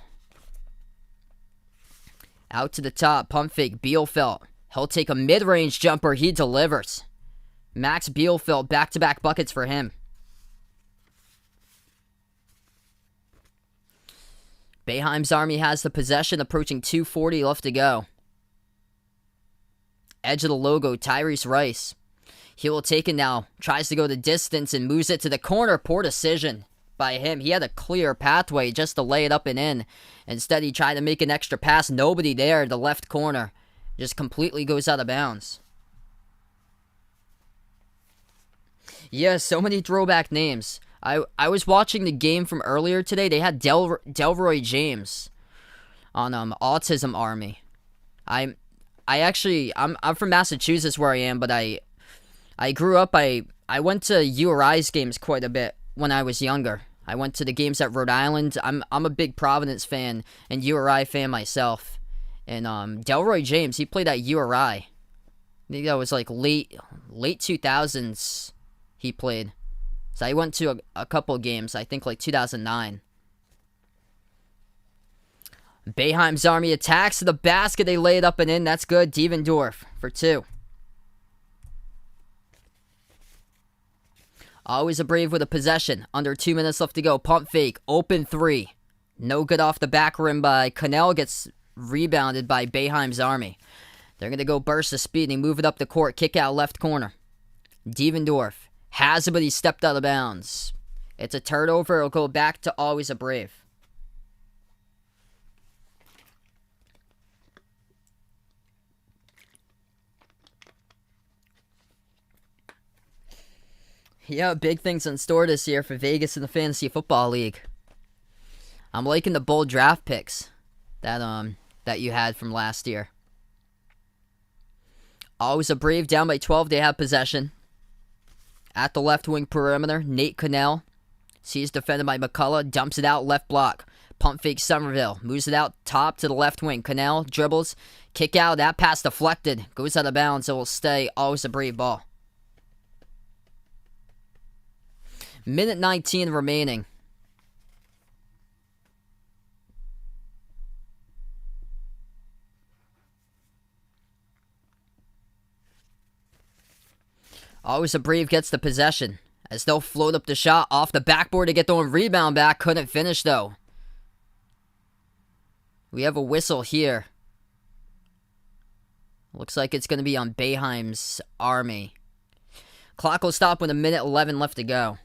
Out to the top, pump fake, Bielfeldt. He'll take a mid-range jumper, he delivers. Max Bielfeldt, back-to-back buckets for him. Boeheim's Army has the possession, approaching 2:40 left to go. Edge of the logo, Tyrese Rice. He will take it now, tries to go the distance and moves it to the corner. Poor decision by him. He had a clear pathway just to lay it up and in. Instead, he tried to make an extra pass. Nobody there. The left corner just completely goes out of bounds. Yeah, so many throwback names. I was watching the game from earlier today. They had Delroy James on Autism Army. I'm from Massachusetts where I am, but I grew up. I went to URI's games quite a bit when I was younger. I went to the games at Rhode Island. I'm a big Providence fan and URI fan myself. And Delroy James, he played at URI. I think that was like late 2000s he played. So I went to a couple games, I think like 2009. Boeheim's Army attacks to the basket. They lay it up and in. That's good. Devendorf for two. Always a Brave with a possession. Under 2 minutes left to go. Pump fake. Open three. No good off the back rim by Cannell. Gets rebounded by Boeheim's Army. They're going to go burst the speed and move it up the court. Kick out left corner. Devendorf has it, but he stepped out of bounds. It's a turnover. It'll go back to Always a Brave. Yeah, big things in store this year for Vegas in the Fantasy Football League. I'm liking the bold draft picks that you had from last year. Always a Brave down by 12. They have possession. At the left wing perimeter, Nate Cannell sees defended by McCullough, dumps it out left block. Pump fake Somerville, moves it out top to the left wing. Cannell dribbles, kick out. That pass deflected, goes out of bounds. It will stay. Always a Brave ball. Minute 19 remaining. Always a Brave gets the possession as they'll float up the shot off the backboard to get the rebound back. Couldn't finish though. We have a whistle here. Looks like it's going to be on Boeheim's Army. Clock will stop with 1:11 left to go.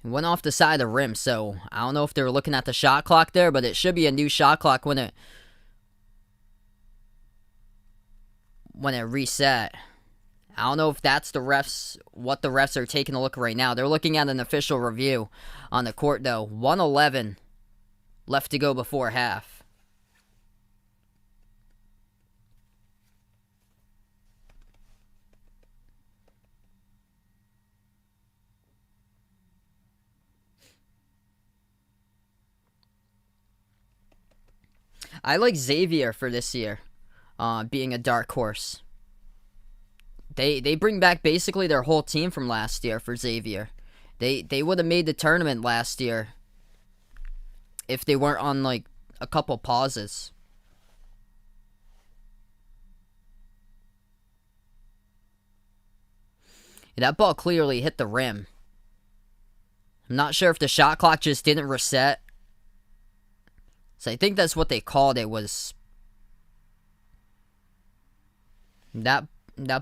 Went off the side of the rim, so I don't know if they were looking at the shot clock there, but it should be a new shot clock when it reset. I don't know if that's what the refs are taking a look right now. They're looking at an official review on the court, though. 1:11 left to go before half. I like Xavier for this year, being a dark horse. They bring back basically their whole team from last year for Xavier. They would have made the tournament last year if they weren't on like a couple pauses. That ball clearly hit the rim. I'm not sure if the shot clock just didn't reset. So I think that's what they called it, was that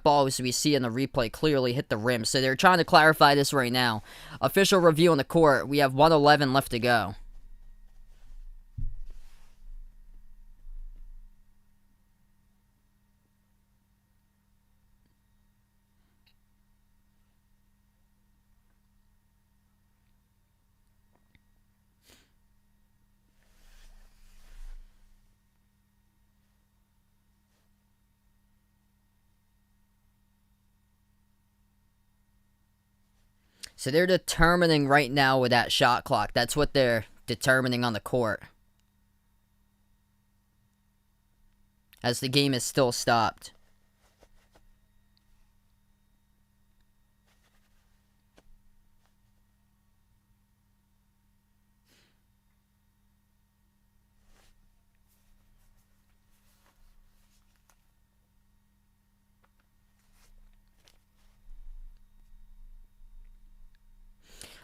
ball, as we see in the replay, clearly hit the rim. So they're trying to clarify this right now. Official review on the court. We have 1:11 left to go. So they're determining right now with that shot clock. That's what they're determining on the court. As the game is still stopped.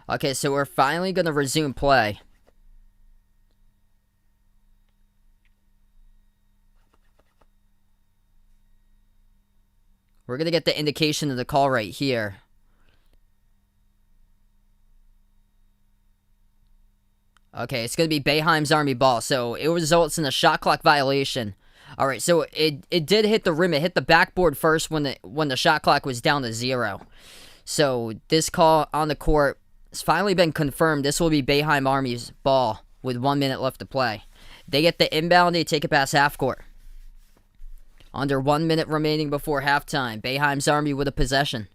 Okay, so we're finally going to resume play. We're going to get the indication of the call right here. Okay, it's going to be Boeheim's Army ball, so it results in a shot clock violation. All right, so it did hit the rim. It hit the backboard first when the shot clock was down to 0. So this call on the court has finally been confirmed. This will be Boeheim Army's ball with 1 minute left to play. They get the inbound. They take it past half court. Under 1 minute remaining before halftime. Boeheim's Army with a possession.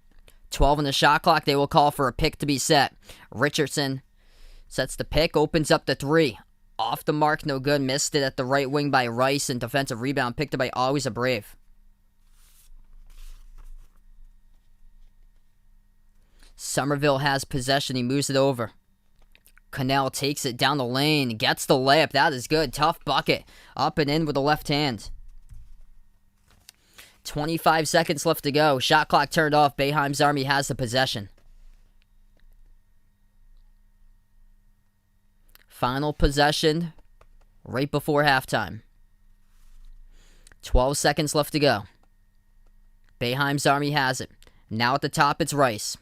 12 on the shot clock. They will call for a pick to be set. Richardson sets the pick. Opens up the 3. Off the mark. No good. Missed it at the right wing by Rice. And defensive rebound picked up by Always a Brave. Somerville has possession. He moves it over. Cannell takes it down the lane. Gets the layup. That is good. Tough bucket. Up and in with the left hand. 25 seconds left to go. Shot clock turned off. Boeheim's Army has the possession. Final possession right before halftime. 12 seconds left to go. Boeheim's Army has it. Now at the top, it's Rice.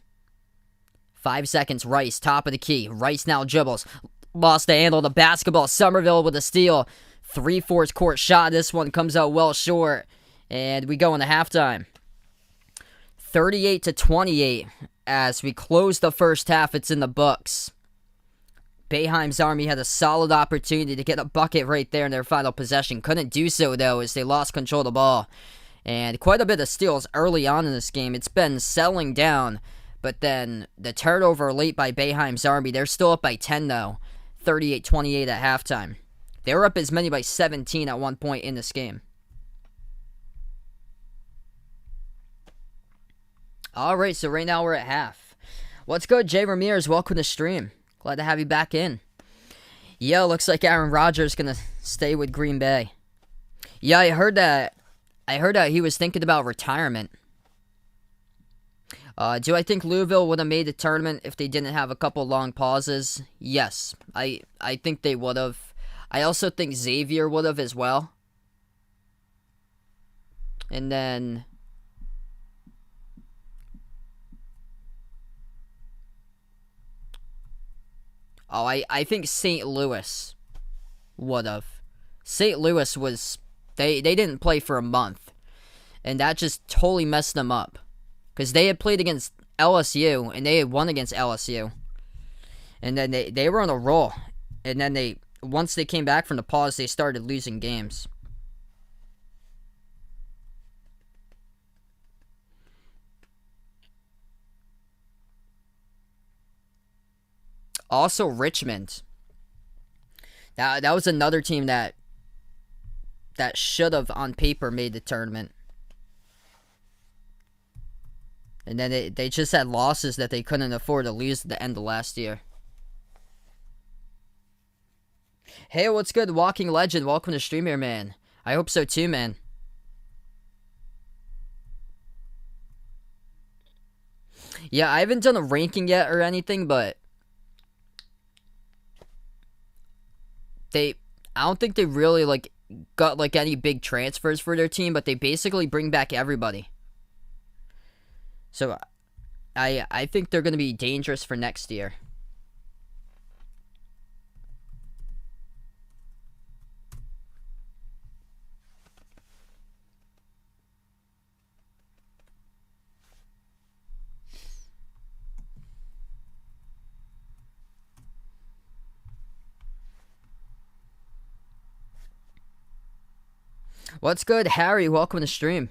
5 seconds. Rice, top of the key. Rice now dribbles. Lost the handle of the basketball. Somerville with a steal. 3/4 court shot. This one comes out well short. And we go into halftime. 38-28. As we close the first half, it's in the books. Boeheim's Army had a solid opportunity to get a bucket right there in their final possession. Couldn't do so, though, as they lost control of the ball. And quite a bit of steals early on in this game. It's been settling down. But then the turnover late by Boeheim's Army. They're still up by 10, though. 38-28 at halftime. They were up as many by 17 at one point in this game. Alright, so right now we're at half. What's good, Jay Ramirez? Welcome to the stream. Glad to have you back in. Yeah, looks like Aaron Rodgers is going to stay with Green Bay. Yeah, I heard that he was thinking about retirement. Do I think Louisville would have made the tournament if they didn't have a couple long pauses? Yes, I think they would have. I also think Xavier would have as well. And then... Oh, I think St. Louis would have. St. Louis was... They didn't play for a month. And that just totally messed them up. Because they had played against LSU, and they had won against LSU. And then they were on a roll. And then once they came back from the pause, they started losing games. Also, Richmond. That was another team that should have, on paper, made the tournament. And then they just had losses that they couldn't afford to lose at the end of last year. Hey, what's good, Walking Legend? Welcome to stream here, man. I hope so too, man. Yeah, I haven't done a ranking yet or anything, but I don't think they really got any big transfers for their team, but they basically bring back everybody. So I think they're going to be dangerous for next year. What's good, Harry? Welcome to the stream.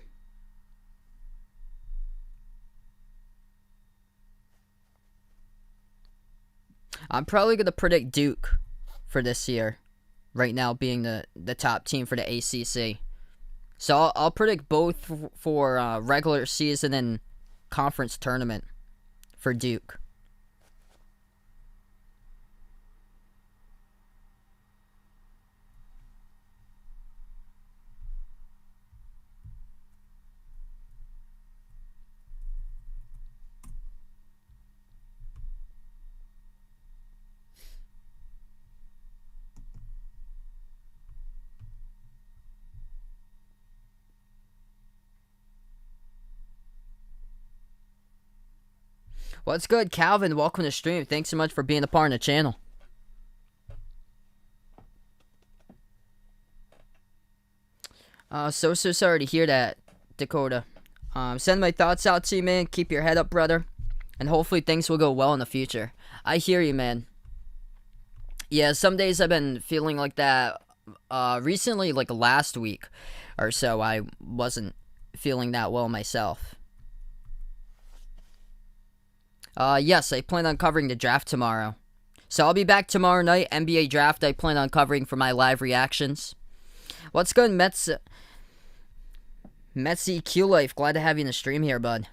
I'm probably going to predict Duke for this year. Right now being the top team for the ACC. So I'll predict both for regular season and conference tournament for Duke. What's good, Calvin? Welcome to the stream. Thanks so much for being a part of the channel. So sorry to hear that, Dakota. Send my thoughts out to you, man. Keep your head up, brother. And hopefully things will go well in the future. I hear you, man. Yeah, some days I've been feeling like that. Recently, like last week or so, I wasn't feeling that well myself. Yes, I plan on covering the draft tomorrow. So I'll be back tomorrow night. NBA draft I plan on covering for my live reactions. What's good, Metsy Q Life? Glad to have you in the stream here, bud.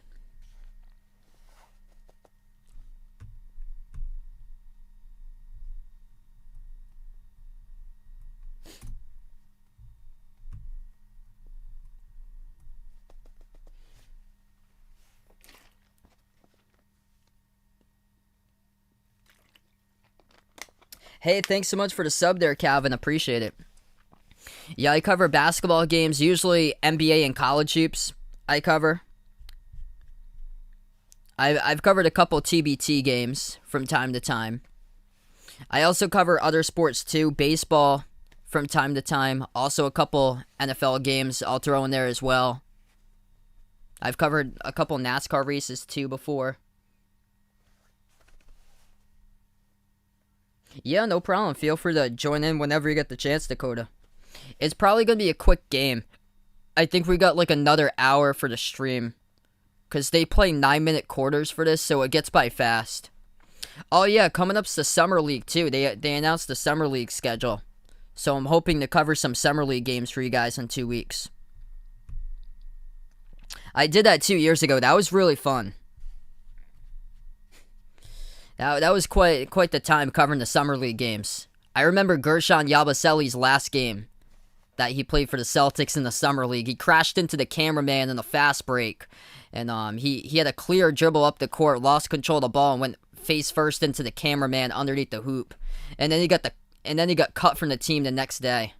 Hey, thanks so much for the sub there, Calvin. Appreciate it. Yeah, I cover basketball games, usually NBA and college hoops. I cover. I've covered a couple TBT games from time to time. I also cover other sports too, baseball from time to time. Also a couple NFL games I'll throw in there as well. I've covered a couple NASCAR races too before. Yeah, no problem. Feel free to join in whenever you get the chance, Dakota. It's probably going to be a quick game. I think we got like another hour for the stream. Because they play 9-minute quarters for this, so it gets by fast. Oh yeah, coming up's the Summer League too. They announced the Summer League schedule. So I'm hoping to cover some Summer League games for you guys in 2 weeks. I did that 2 years ago. That was really fun. That was quite the time covering the Summer League games. I remember Gershon Yabusele's last game that he played for the Celtics in the Summer League. He crashed into the cameraman in a fast break. And he had a clear dribble up the court, lost control of the ball, and went face first into the cameraman underneath the hoop. And then he got cut from the team the next day.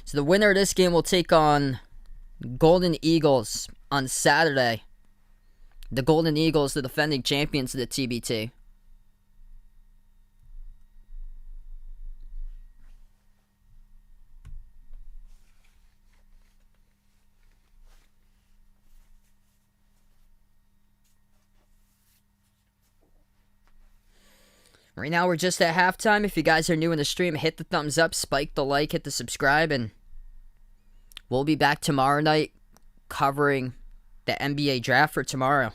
So the winner of this game will take on Golden Eagles on Saturday. The Golden Eagles, the defending champions of the TBT. Right now we're just at halftime. If you guys are new in the stream, hit the thumbs up, spike the like, hit the subscribe, and we'll be back tomorrow night covering the NBA draft for tomorrow.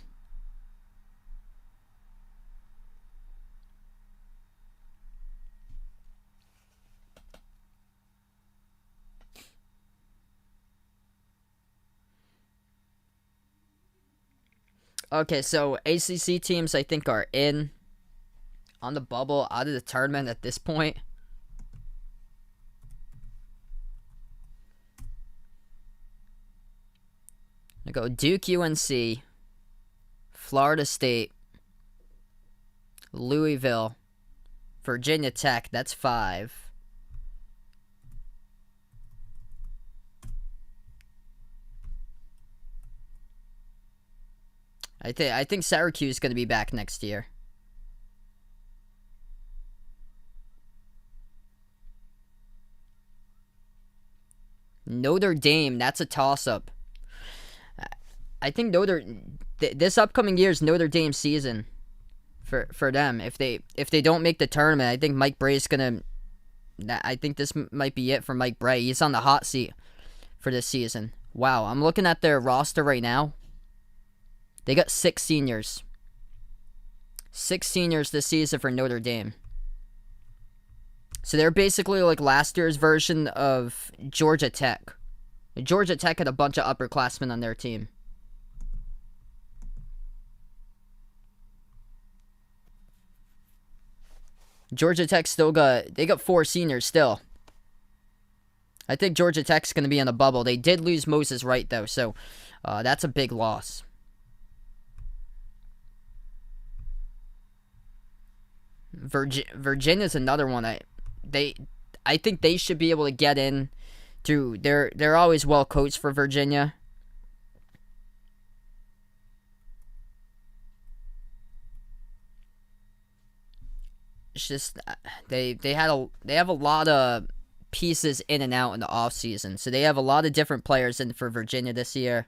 Okay, so ACC teams I think are in on the bubble, out of the tournament at this point. I go Duke, UNC, Florida State, Louisville, Virginia Tech. That's 5. I think Syracuse is going to be back next year. Notre Dame, that's a toss-up. I think this upcoming year's Notre Dame season for them. If they don't make the tournament, I think Mike Bray's gonna. I think this might be it for Mike Bray. He's on the hot seat for this season. Wow, I'm looking at their roster right now. They got 6 seniors. 6 seniors this season for Notre Dame. So they're basically like last year's version of Georgia Tech. Georgia Tech had a bunch of upperclassmen on their team. Georgia Tech they got 4 seniors still. I think Georgia Tech's going to be in the bubble. They did lose Moses Wright though, so that's a big loss. Virginia's another one. I think they should be able to get in through. They're always well coached for Virginia. It's just they have a lot of pieces in and out in the offseason. So they have a lot of different players in for Virginia this year.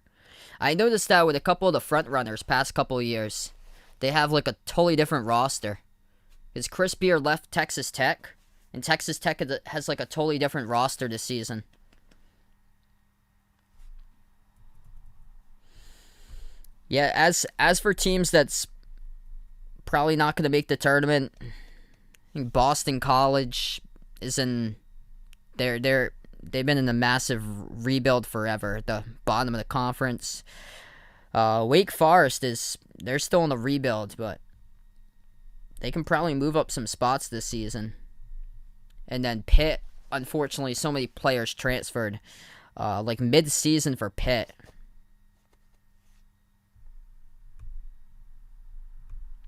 I noticed that with a couple of the front runners past couple of years. They have like a totally different roster. Because Chris Beard left Texas Tech, and Texas Tech has like a totally different roster this season. Yeah, as for teams that's probably not going to make the tournament, I think Boston College is in. They've been in a massive rebuild forever. At the bottom of the conference. Wake Forest they're still in the rebuild, but they can probably move up some spots this season. And then Pitt, unfortunately, so many players transferred, like mid-season for Pitt.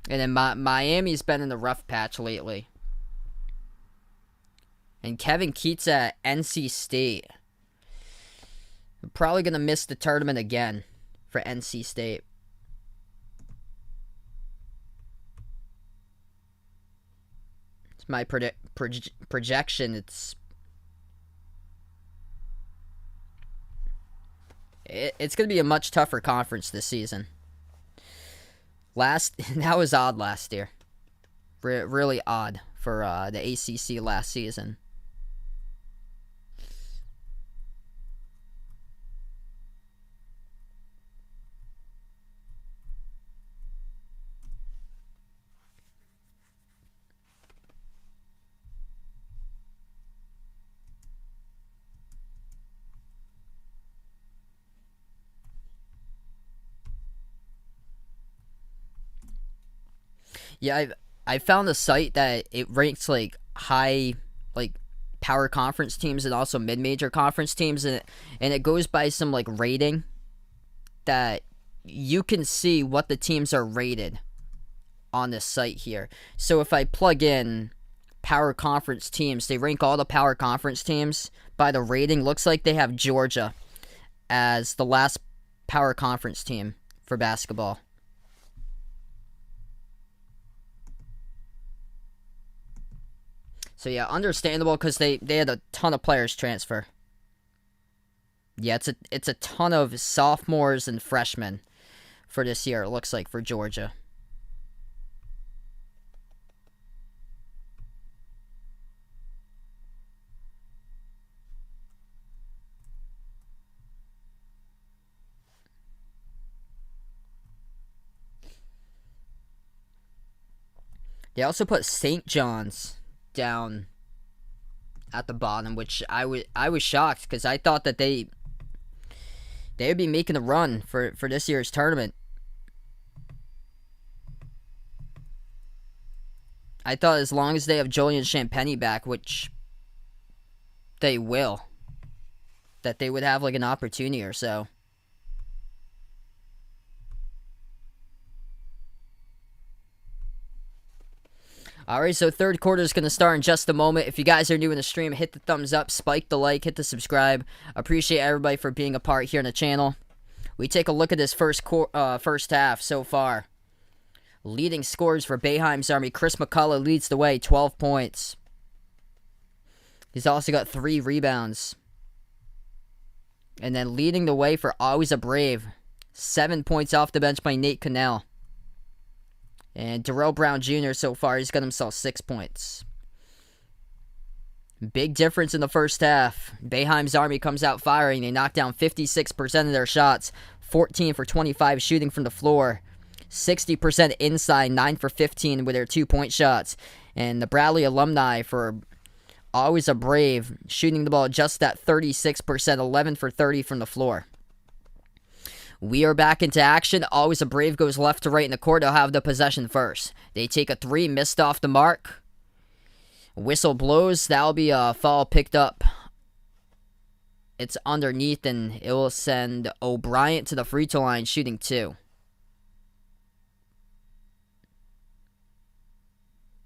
And then Miami's been in the rough patch lately. And Kevin Keats at NC State. Probably going to miss the tournament again for NC State. It's my projection. It's going to be a much tougher conference this season. That was odd last year. Really odd for the ACC last season. Yeah, I found a site that it ranks like high, like power conference teams and also mid-major conference teams, and it goes by some like rating that you can see what the teams are rated on this site here. So if I plug in power conference teams, they rank all the power conference teams by the rating. Looks like they have Georgia as the last power conference team for basketball. So yeah, understandable because they had a ton of players transfer. Yeah, it's a ton of sophomores and freshmen for this year, it looks like, for Georgia. They also put St. John's down at the bottom, which I was shocked because I thought that they would be making a run for this year's tournament. I thought as long as they have Julian Champagny back, which they will, that they would have like an opportunity or so. Alright, so third quarter is going to start in just a moment. If you guys are new in the stream, hit the thumbs up, spike the like, hit the subscribe. Appreciate everybody for being a part here on the channel. We take a look at this first half so far. Leading scorers for Boeheim's Army. Chris McCullough leads the way, 12 points. He's also got 3 rebounds. And then leading the way for Always a Brave. 7 points off the bench by Nate Cannell. And Darrell Brown Jr. so far, he's got himself 6 points. Big difference in the first half. Boeheim's Army comes out firing. They knock down 56% of their shots. 14 for 25 shooting from the floor. 60% inside, 9 for 15 with their 2-point shots. And the Bradley alumni for Always a Brave, shooting the ball just at 36%, 11 for 30 from the floor. We are back into action. Always a Brave goes left to right in the court. They'll have the possession first. They take a 3, missed off the mark. Whistle blows. That'll be a foul picked up. It's underneath, and it will send O'Brien to the free throw line, shooting 2.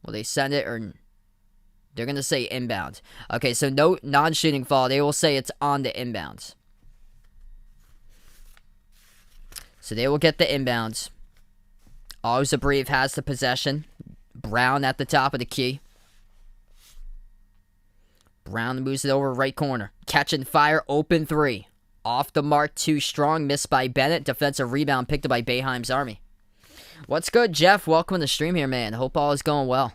Will they send it, or they're going to say inbound? Okay, so no non-shooting foul. They will say it's on the inbounds. So they will get the inbounds. Always a Brave has the possession. Brown at the top of the key. Brown moves it over right corner. Catch and fire, open 3. Off the mark, too strong. Missed by Bennett. Defensive rebound picked up by Boeheim's Army. What's good, Jeff? Welcome to the stream here, man. Hope all is going well.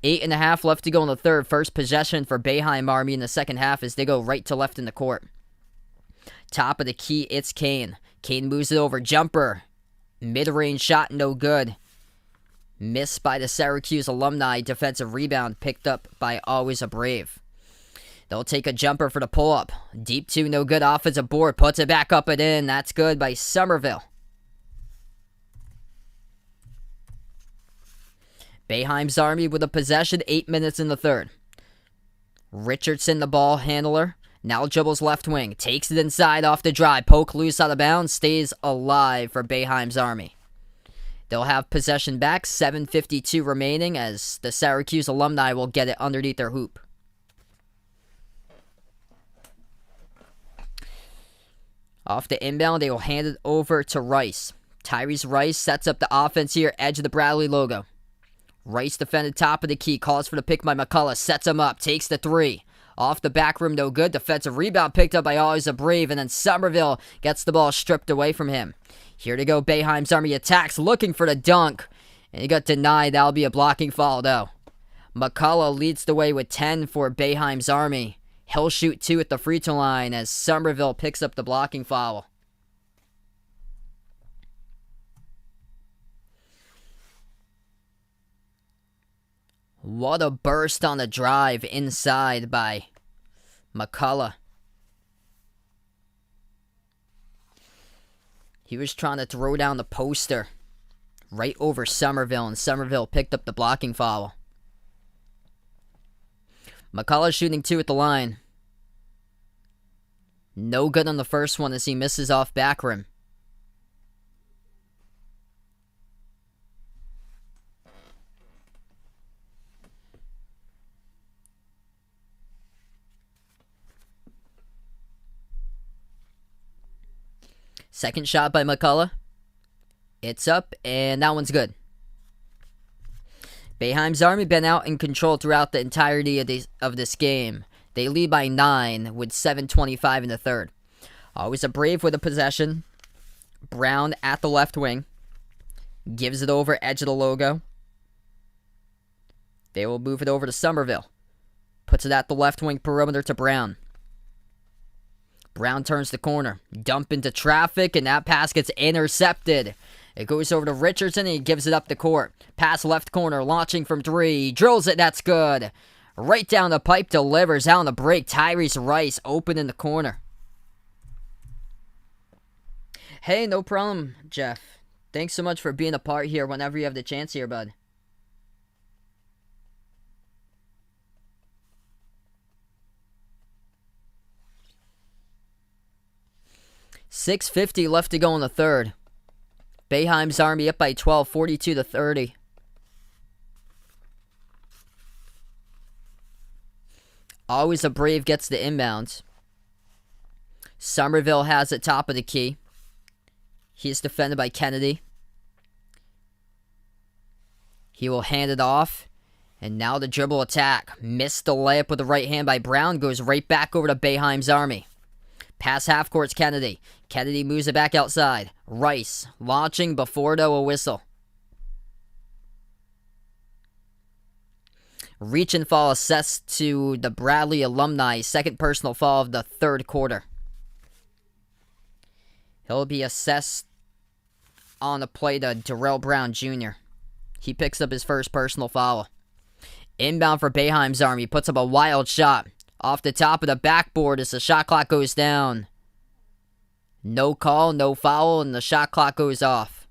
8.5 left to go in the third. First possession for Boeheim Army in the second half as they go right to left in the court. Top of the key, it's Kane. Kane moves it over. Jumper. Mid-range shot, no good. Missed by the Syracuse alumni. Defensive rebound picked up by Always a Brave. They'll take a jumper for the pull-up. Deep 2, no good. Offensive board. Puts it back up and in. That's good by Somerville. Boeheim's Army with a possession. 8 minutes in the third. Richardson, the ball handler, now dribbles left wing, takes it inside off the drive, poke loose out of bounds, stays alive for Boeheim's Army. They'll have possession back, 7:52 remaining, as the Syracuse alumni will get it underneath their hoop. Off the inbound, they will hand it over to Rice. Tyrese Rice sets up the offense here, edge of the Bradley logo. Rice defended top of the key, calls for the pick by McCullough, sets him up, takes the three. Off the back rim, no good. Defensive rebound picked up by Always a Brave, and then Somerville gets the ball stripped away from him. Here to go, Boeheim's Army attacks, looking for the dunk. And he got denied. That'll be a blocking foul, though. McCullough leads the way with 10 for Boeheim's Army. He'll shoot 2 at the free throw line as Somerville picks up the blocking foul. What a burst on the drive inside by McCullough. He was trying to throw down the poster right over Somerville, and Somerville picked up the blocking foul. McCullough shooting 2 at the line. No good on the first one as he misses off back rim. Second shot by McCullough. It's up, and that one's good. Boeheim's Army been out in control throughout the entirety of this game. They lead by 9 with 7:25 in the third. Always a Brave with a possession. Brown at the left wing. Gives it over, edge of the logo. They will move it over to Somerville. Puts it at the left wing perimeter to Brown. Brown turns the corner. Dump into traffic, and that pass gets intercepted. It goes over to Richardson, and he gives it up the court. Pass left corner, launching from 3. Drills it, that's good. Right down the pipe, delivers out on the break. Tyrese Rice open in the corner. Hey, no problem, Jeff. Thanks so much for being a part here whenever you have the chance here, bud. .650 left to go in the third. Boeheim's Army up by 12, 42-30. Always a Brave gets the inbounds. Somerville has it top of the key. He's defended by Kennedy. He will hand it off. And now the dribble attack. Missed the layup with the right hand by Brown. Goes right back over to Boeheim's Army. Pass half court's Kennedy. Kennedy moves it back outside. Rice launching before though a whistle. Reach and fall assessed to the Bradley alumni. Second personal foul of the third quarter. He'll be assessed on the play to Darrell Brown Jr. He picks up his first personal foul. Inbound for Boeheim's Army. Puts up a wild shot. Off the top of the backboard as the shot clock goes down. No call, no foul, and the shot clock goes off.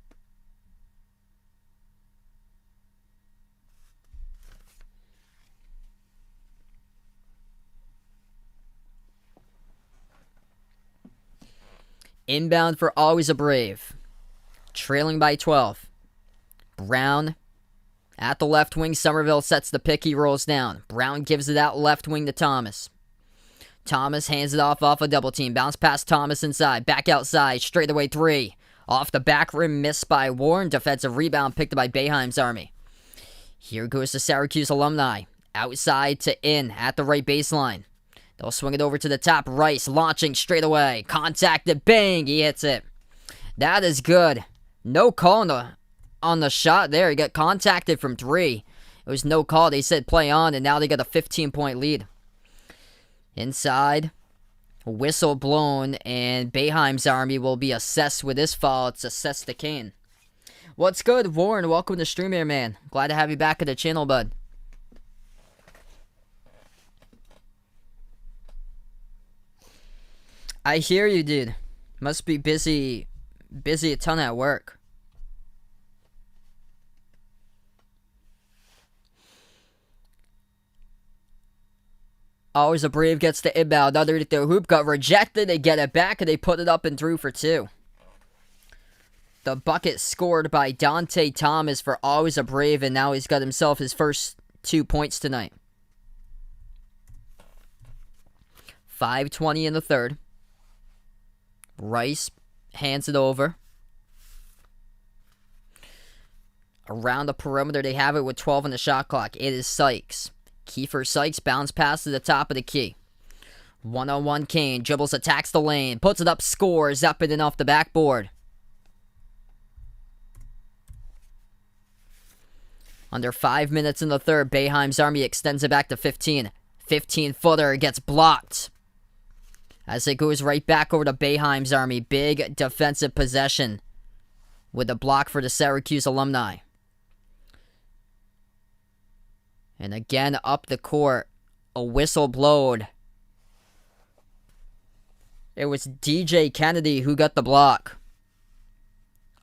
Inbound for Always a Brave. Trailing by 12. Brown at the left wing. Somerville sets the pick. He rolls down. Brown gives it out left wing to Thomas. Thomas hands it off a double team. Bounce past Thomas inside. Back outside. Straightaway 3. Off the back rim. Missed by Warren. Defensive rebound picked up by Boeheim's Army. Here goes the Syracuse alumni. Outside to in at the right baseline. They'll swing it over to the top. Rice launching straight away. Contacted. Bang. He hits it. That is good. No call on the shot there. He got contacted from 3. It was no call. They said play on, and now they got a 15-point lead. Inside. Whistle blown, and Boeheim's Army will be assessed with this foul. It's assessed to Kane. What's good, Warren? Welcome to stream here, man. Glad to have you back at the channel, bud. I hear you, dude. Must be busy a ton at work. Always a Brave gets the inbound underneath their hoop. Got rejected. They get it back and they put it up and through for 2. The bucket scored by Dante Thomas for Always a Brave, and now he's got himself his first 2 points tonight. 5:20 in the third. Rice hands it over. Around the perimeter, they have it with 12 on the shot clock. It is Sykes. Kiefer Sykes bounce pass to the top of the key. One-on-one Kane. Dribbles, attacks the lane. Puts it up, scores. Up and in off the backboard. Under 5 minutes in the third, Boeheim's Army extends it back to 15. 15-footer gets blocked. As it goes right back over to Boeheim's Army. Big defensive possession with a block for the Syracuse alumni. And again, up the court, a whistle blowed. It was DJ Kennedy who got the block.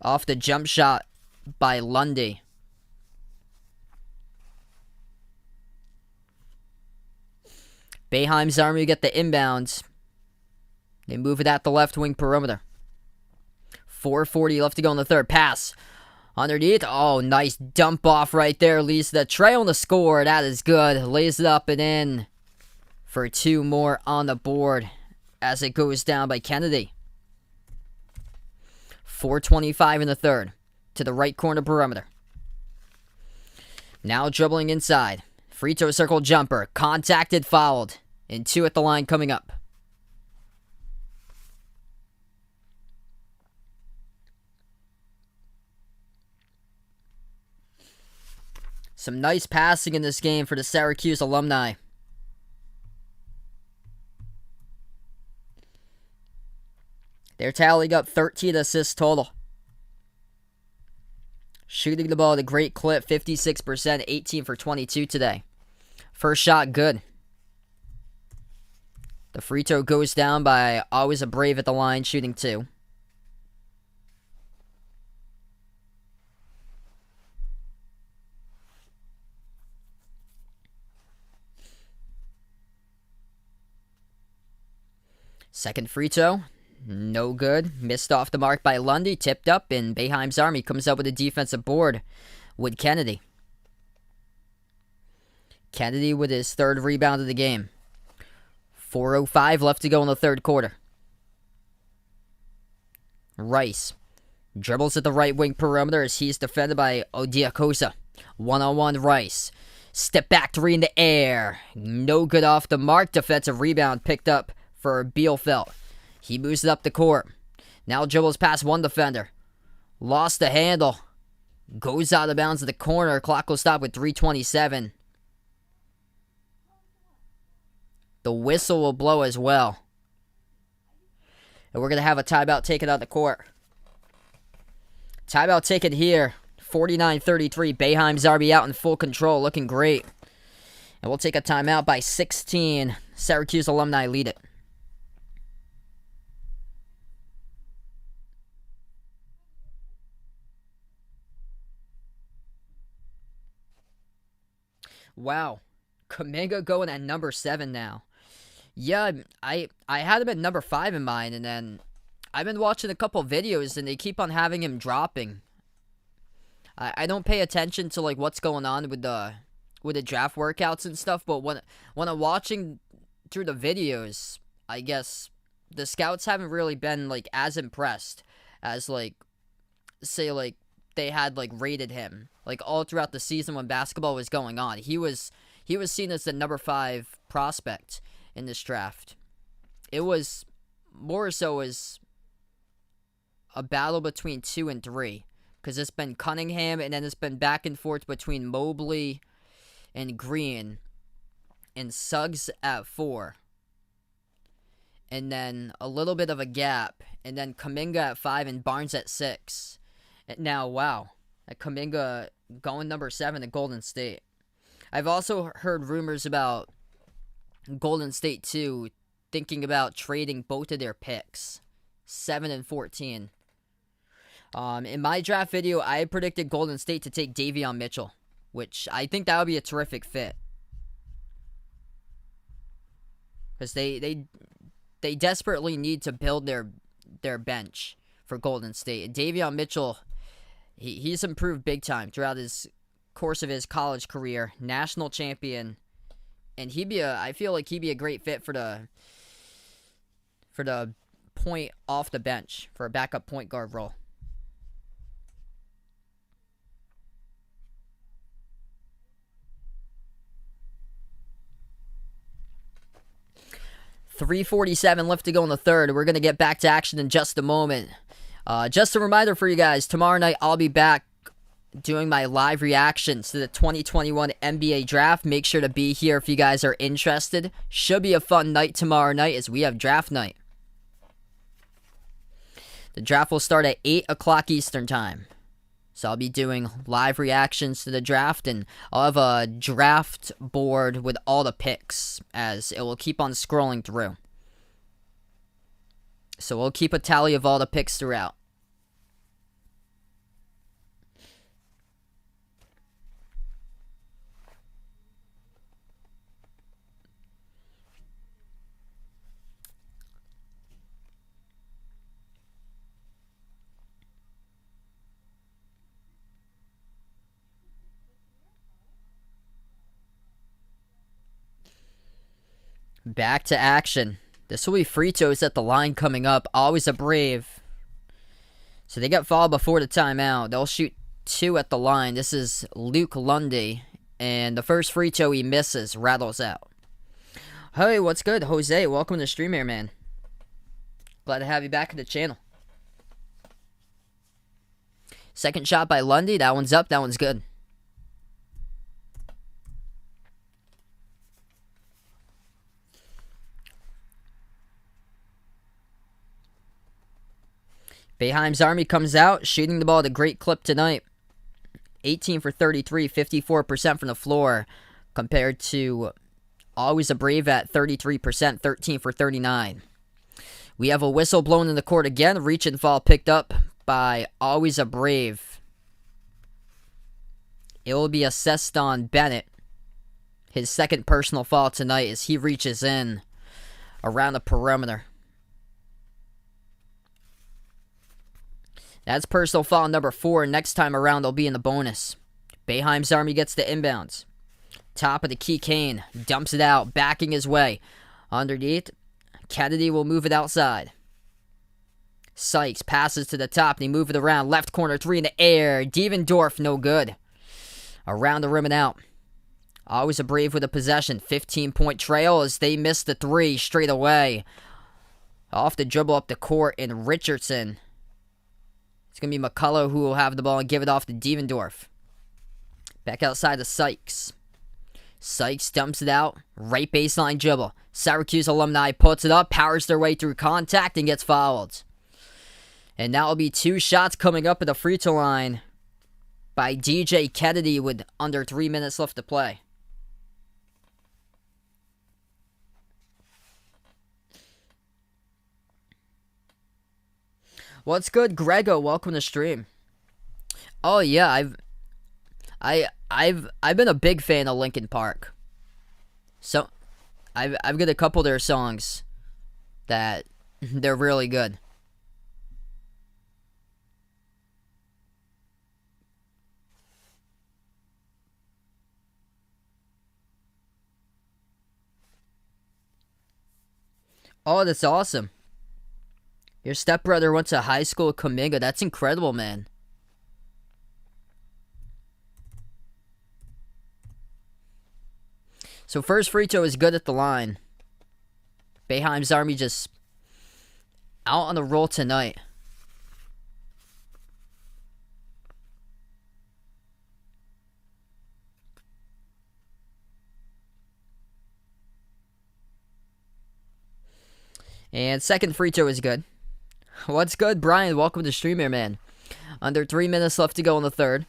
Off the jump shot by Lundy. Boeheim's Army get the inbounds. They move it at the left wing perimeter. 4:40 left to go in the third. Pass. Underneath. Oh, nice dump off right there. Leads the trail on the score. That is good. Lays it up and in for 2 more on the board as it goes down by Kennedy. 4:25 in the third. To the right corner perimeter. Now dribbling inside. Free throw circle jumper. Contacted, fouled. And 2 at the line coming up. Some nice passing in this game for the Syracuse alumni. They're tallying up 13 assists total. Shooting the ball at a great clip, 56%, 18 for 22 today. First shot, good. The free throw goes down by Always a Brave at the line, shooting 2. Second free throw, no good. Missed off the mark by Lundy, tipped up, and Boeheim's Army comes up with a defensive board with Kennedy. Kennedy with his 3rd rebound of the game. 4:05 left to go in the third quarter. Rice dribbles at the right wing perimeter as he's defended by Odiakosa. One-on-one Rice. Step back 3 in the air. No good off the mark. Defensive rebound picked up for Bielfeldt. He moves it up the court. Now dribbles past one defender. Lost the handle. Goes out of bounds at the corner. Clock will stop with 3:27. The whistle will blow as well. And we're going to have a timeout taken out of the court. Timeout taken here. 49-33. Boeheim's Army out in full control. Looking great. And we'll take a timeout by 16. Syracuse alumni lead it. Wow. Kuminga going at number 7 now. Yeah, I had him at number 5 in mind, and then I've been watching a couple videos, and they keep on having him dropping. I don't pay attention to like what's going on with the draft workouts and stuff, but when I'm watching through the videos, I guess the scouts haven't really been like as impressed as like say like they had like rated him like all throughout the season when basketball was going on. He was seen as the number 5 prospect in this draft. It was more so as a battle between 2 and 3, because it's been Cunningham and then it's been back and forth between Mobley and Green and Suggs at 4. And then a little bit of a gap, and then Kuminga at 5 and Barnes at 6. And now, wow, Kuminga going number 7 at Golden State. I've also heard rumors about Golden State too, thinking about trading both of their picks, 7 and 14. In my draft video, I predicted Golden State to take Davion Mitchell, which I think that would be a terrific fit. because they desperately need to build their bench for Golden State. Davion Mitchell, he's improved big time throughout his course of his college career. National champion, and I feel like he'd be a great fit for the point off the bench for a backup point guard role. .347 left to go in the third. We're going to get back to action in just a moment. Just a reminder for you guys, tomorrow night I'll be back doing my live reactions to the 2021 NBA Draft. Make sure to be here if you guys are interested. Should be a fun night tomorrow night as we have draft night. The draft will start at 8 o'clock Eastern Time. So I'll be doing live reactions to the draft, and I'll have a draft board with all the picks as it will keep on scrolling through. So we'll keep a tally of all the picks throughout. Back to action. This will be free throws at the line coming up. Always a Brave. So they got fouled before the timeout. They'll shoot 2 at the line. This is Luke Lundy. And the first free throw he misses, rattles out. Hey, what's good? Jose, welcome to the stream here, man. Glad to have you back at the channel. Second shot by Lundy. That one's up. That one's good. Boeheim's Army comes out, shooting the ball at a great clip tonight. 18 for 33, 54% from the floor, compared to Always a Brave at 33%, 13 for 39. We have a whistle blown in the court again. Reach and fall picked up by Always a Brave. It will be assessed on Bennett. His second personal foul tonight as he reaches in around the perimeter. That's personal foul number 4. Next time around, they'll be in the bonus. Boeheim's Army gets the inbounds. Top of the key, Kane dumps it out, backing his way. Underneath, Kennedy will move it outside. Sykes passes to the top, and they move it around. Left corner 3 in the air. Devendorf, no good. Around the rim and out. Always a Brave with a possession. 15-point trail as they miss the 3 straight away. Off the dribble up the court, and Richardson. It's going to be McCullough who will have the ball and give it off to Devendorf. Back outside to Sykes. Sykes dumps it out. Right baseline dribble. Syracuse alumni puts it up, powers their way through contact, and gets fouled. And that will be 2 shots coming up at the free throw line by DJ Kennedy with under 3 minutes left to play. What's good, Grego? Welcome to stream. Oh yeah, I've been a big fan of Linkin Park. So I've got a couple of their songs that they're really good. Oh, that's awesome. Your stepbrother went to high school at Cominga. That's incredible, man. So first free throw is good at the line. Boeheim's Army just out on the roll tonight. And second free throw is good. What's good, Brian? Welcome to stream here, man. Under 3 minutes left to go in the third.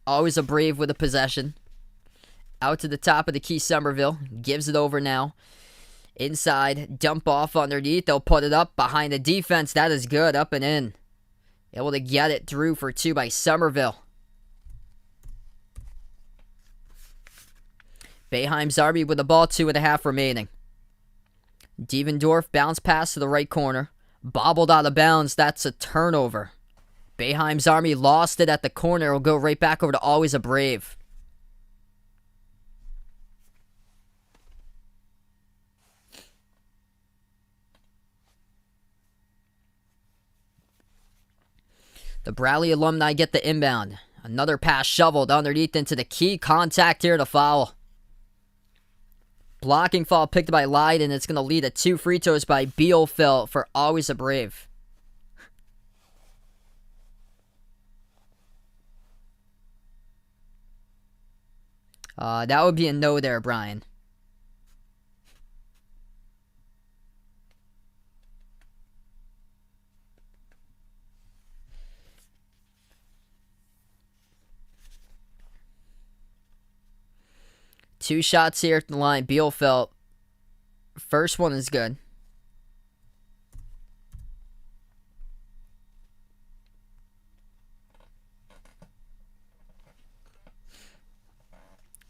Always a Brave with a possession. Out to the top of the key, Somerville. Gives it over now. Inside. Dump off underneath. They'll put it up behind the defense. That is good. Up and in. Able to get it through for 2 by Somerville. Boeheim's Army with the ball. 2.5 remaining. Devendorf bounce pass to the right corner. Bobbled out of bounds. That's a turnover. Boeheim's Army lost it at the corner. It'll go right back over to Always a Brave. The Bradley alumni get the inbound. Another pass shoveled underneath into the key. Contact here to foul. Blocking foul picked by Leiden. It's going to lead to 2 free throws by Bielefeld for Always a Brave. That would be a no there, Brian. Two shots here at the line. Bielefeld. First one is good.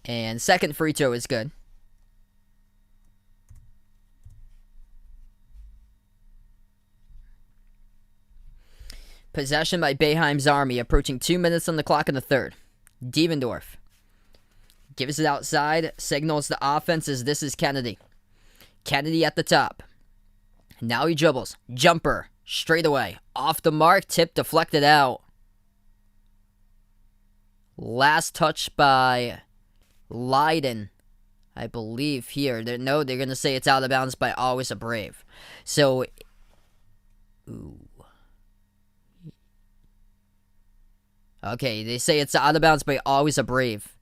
And second free throw is good. Possession by Boeheim's Army, approaching 2 minutes on the clock in the third. Devendorf gives it outside, signals the offense as this is Kennedy. Kennedy at the top. Now he dribbles. Jumper, straight away. Off the mark, tip deflected out. Last touch by Leiden, I believe here. They're going to say it's out of bounds by Always a Brave. So, ooh. Okay, they say it's out of bounds by Always a Brave.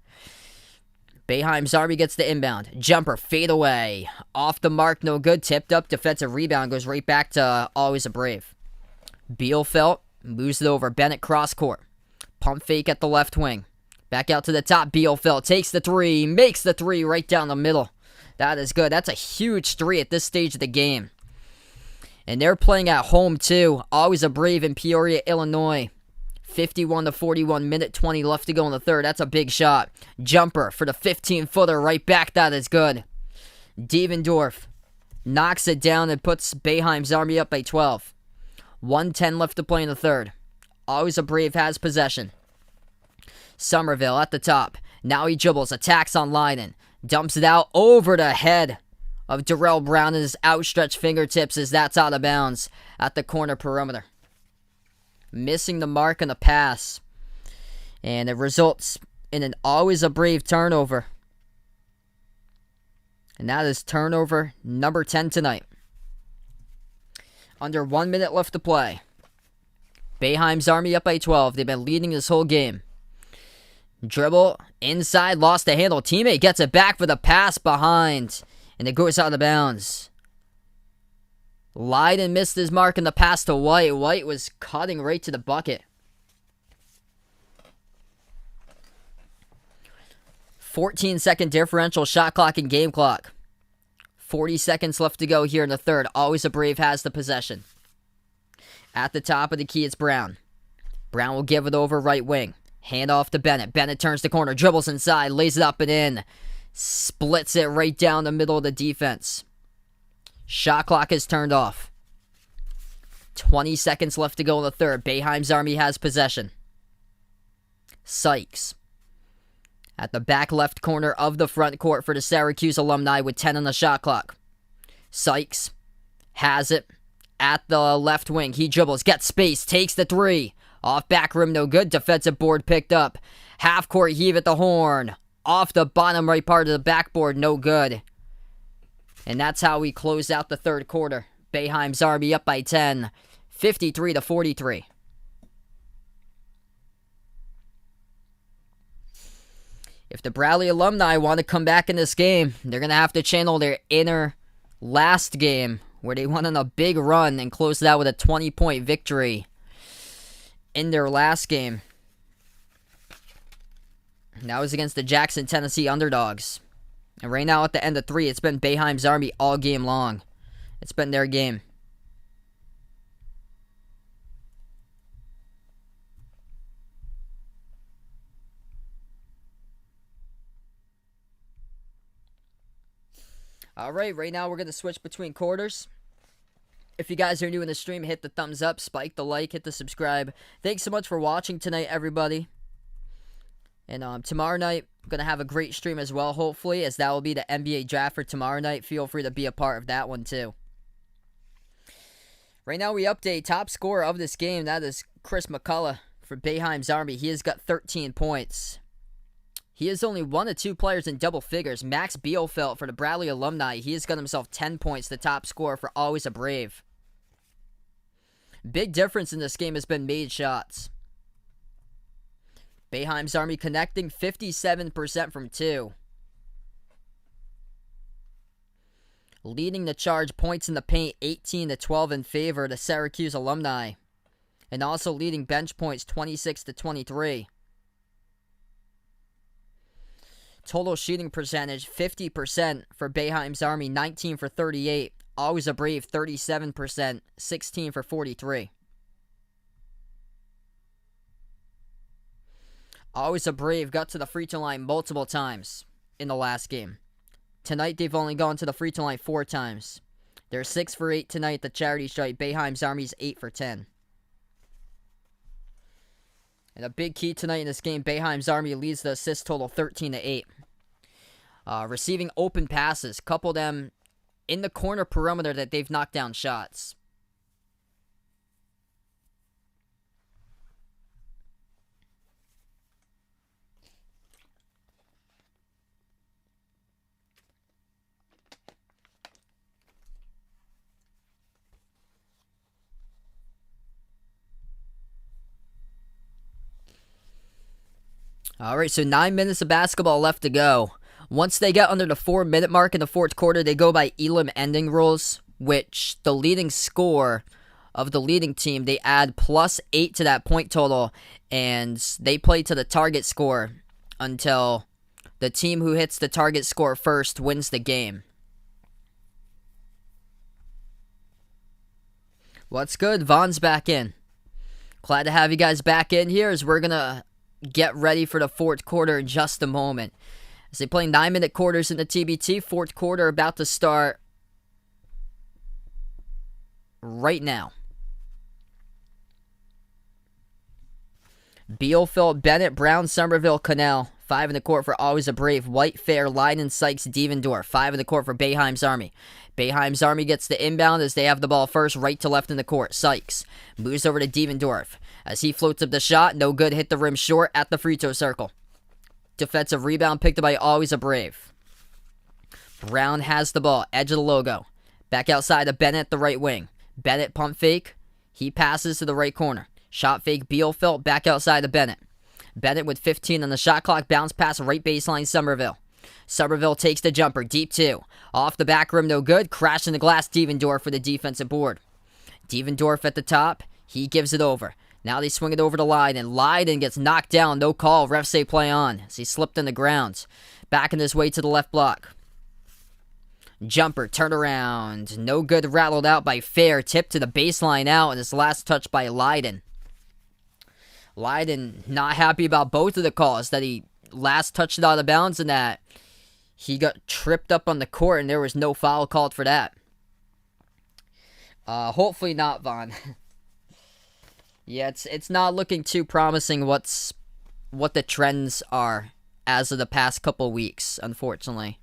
Boeheim's Army gets the inbound. Jumper, fade away. Off the mark, no good. Tipped up, defensive rebound. Goes right back to Always a Brave. Bielefeld moves it over. Bennett cross court. Pump fake at the left wing. Back out to the top. Bielefeld takes the 3. Makes the 3 right down the middle. That is good. That's a huge 3 at this stage of the game. And they're playing at home too. Always a Brave in Peoria, Illinois. 51-41, minute 20 left to go in the third. That's a big shot. Jumper for the 15-footer right back. That is good. Devendorf knocks it down and puts Boeheim's Army up by 12. 1:10 left to play in the third. Always a Brave has possession. Somerville at the top. Now he dribbles. Attacks on Leiden. Dumps it out over the head of Darrell Brown and his outstretched fingertips as that's out of bounds at the corner perimeter. Missing the mark on the pass. And it results in an Always a Brave turnover. And that is turnover number 10 tonight. Under 1 minute left to play. Boeheim's Army up by 12. They've been leading this whole game. Dribble inside, lost the handle. Teammate gets it back for the pass behind. And it goes out of bounds. Leiden missed his mark in the pass to White. White was cutting right to the bucket. 14-second differential shot clock and game clock. 40 seconds left to go here in the third. Always a Brave has the possession. At the top of the key, it's Brown. Brown will give it over right wing. Hand off to Bennett. Bennett turns the corner, dribbles inside, lays it up and in. Splits it right down the middle of the defense. Shot clock is turned off. 20 seconds left to go in the third. Boeheim's Army has possession. Sykes at the back left corner of the front court for the Syracuse alumni with 10 on the shot clock. Sykes has it at the left wing. He dribbles, gets space, takes the 3. Off back rim, no good. Defensive board picked up. Half court heave at the horn. Off the bottom right part of the backboard, no good. And that's how we close out the third quarter. Boeheim's Army up by 10, 53-43. If the Bradley alumni want to come back in this game, they're going to have to channel their inner last game where they went on a big run and closed it out with a 20-point victory in their last game. And that was against the Jackson, Tennessee Underdogs. And right now at the end of 3, it's been Boeheim's Army all game long. It's been their game. Alright, right now we're going to switch between quarters. If you guys are new in the stream, hit the thumbs up, spike the like, hit the subscribe. Thanks so much for watching tonight, everybody. And tomorrow night, I'm going to have a great stream as well, hopefully, as that will be the NBA draft for tomorrow night. Feel free to be a part of that one, too. Right now, we update top scorer of this game. That is Chris McCullough for Boeheim's Army. He has got 13 points. He is only one of two players in double figures. Max Bielfeldt for the Bradley alumni. He has got himself 10 points, the top scorer for Always a Brave. Big difference in this game has been made shots. Boeheim's Army connecting 57% from 2. Leading the charge, points in the paint 18-12 in favor of the Syracuse alumni. And also leading bench points 26-23. Total shooting percentage 50% for Boeheim's Army, 19 for 38. Always a Brave 37%, 16 for 43. Always a Brave got to the free throw line multiple times in the last game. Tonight, they've only gone to the free throw line 4 times. They're 6 for 8 tonight at the charity stripe. Boeheim's Army's 8 for 10. And a big key tonight in this game, Boeheim's Army leads the assist total 13-8. Receiving open passes, couple them in the corner perimeter that they've knocked down shots. Alright, so 9 minutes of basketball left to go. Once they get under the 4-minute mark in the fourth quarter, they go by Elam ending rules, which the leading score of the leading team, they add +8 to that point total, and they play to the target score until the team who hits the target score first wins the game. What's good? Vaughn's back in. Glad to have you guys back in here as we're going to get ready for the fourth quarter in just a moment. As they play 9-minute quarters in the TBT, fourth quarter about to start right now. Bielfeldt, Bennett, Brown, Somerville, Cannell. 5 in the court for Always a Brave. White, Fair, Leiden, Sykes, Devendorf. 5 in the court for Boeheim's Army. Boeheim's Army gets the inbound as they have the ball first, right to left in the court. Sykes moves over to Devendorf. As he floats up the shot, no good, hit the rim short at the free throw circle. Defensive rebound picked up by Always a Brave. Brown has the ball, edge of the logo. Back outside to Bennett at the right wing. Bennett pump fake. He passes to the right corner. Shot fake, Bielfeldt back outside to Bennett. Bennett with 15 on the shot clock, bounce pass right baseline Somerville. Somerville takes the jumper, deep 2. Off the back rim, no good. Crashing the glass, Devendorf for the defensive board. Devendorf at the top, he gives it over. Now they swing it over to Leiden. Leiden gets knocked down. No call. Refs say play on as he slipped in the ground. Backing his way to the left block. Jumper. Turnaround. No good. Rattled out by Fair. Tip to the baseline out. And his last touch by Leiden. Leiden not happy about both of the calls. That he last touched it out of bounds and that he got tripped up on the court and there was no foul called for that. Hopefully not, Vaughn. Yeah, it's not looking too promising what the trends are as of the past couple weeks, unfortunately.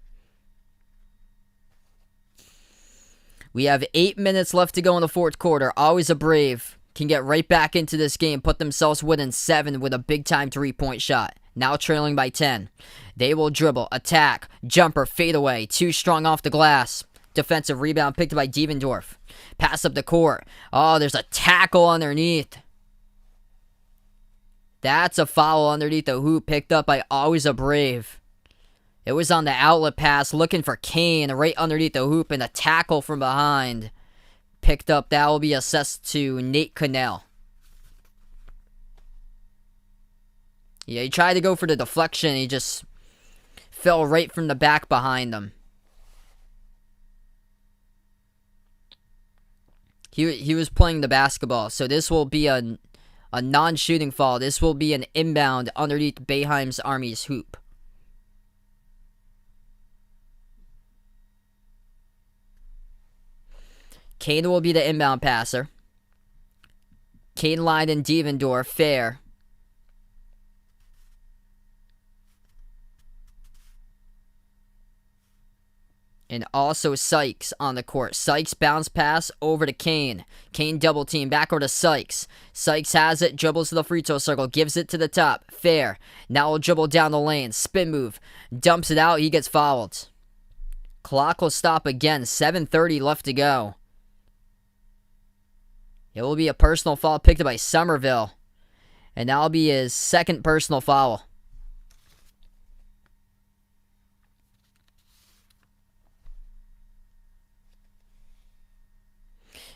We have 8 minutes left to go in the fourth quarter. Always a Brave can get right back into this game, put themselves within 7 with a big-time 3-point shot. Now trailing by 10. They will dribble, attack, jumper, fade away. Too strong off the glass. Defensive rebound picked up by Devendorf. Pass up the court. Oh, there's a tackle underneath. That's a foul underneath the hoop picked up by Always a Brave. It was on the outlet pass looking for Kane right underneath the hoop and a tackle from behind. Picked up. That will be assessed to Nate Cannell. Yeah, he tried to go for the deflection. He just fell right from the back behind him. He was playing the basketball, so this will be a non-shooting foul. This will be an inbound underneath Boeheim's Army's hoop. Kane will be the inbound passer. Kane line and Devendorf, fair. And also Sykes on the court. Sykes bounce pass over to Kane. Kane double team back over to Sykes. Sykes has it, dribbles to the free throw circle, gives it to the top. Fair. Now he'll dribble down the lane. Spin move. Dumps it out. He gets fouled. Clock will stop again. 7:30 left to go. It will be a personal foul picked up by Somerville. And that'll be his second personal foul.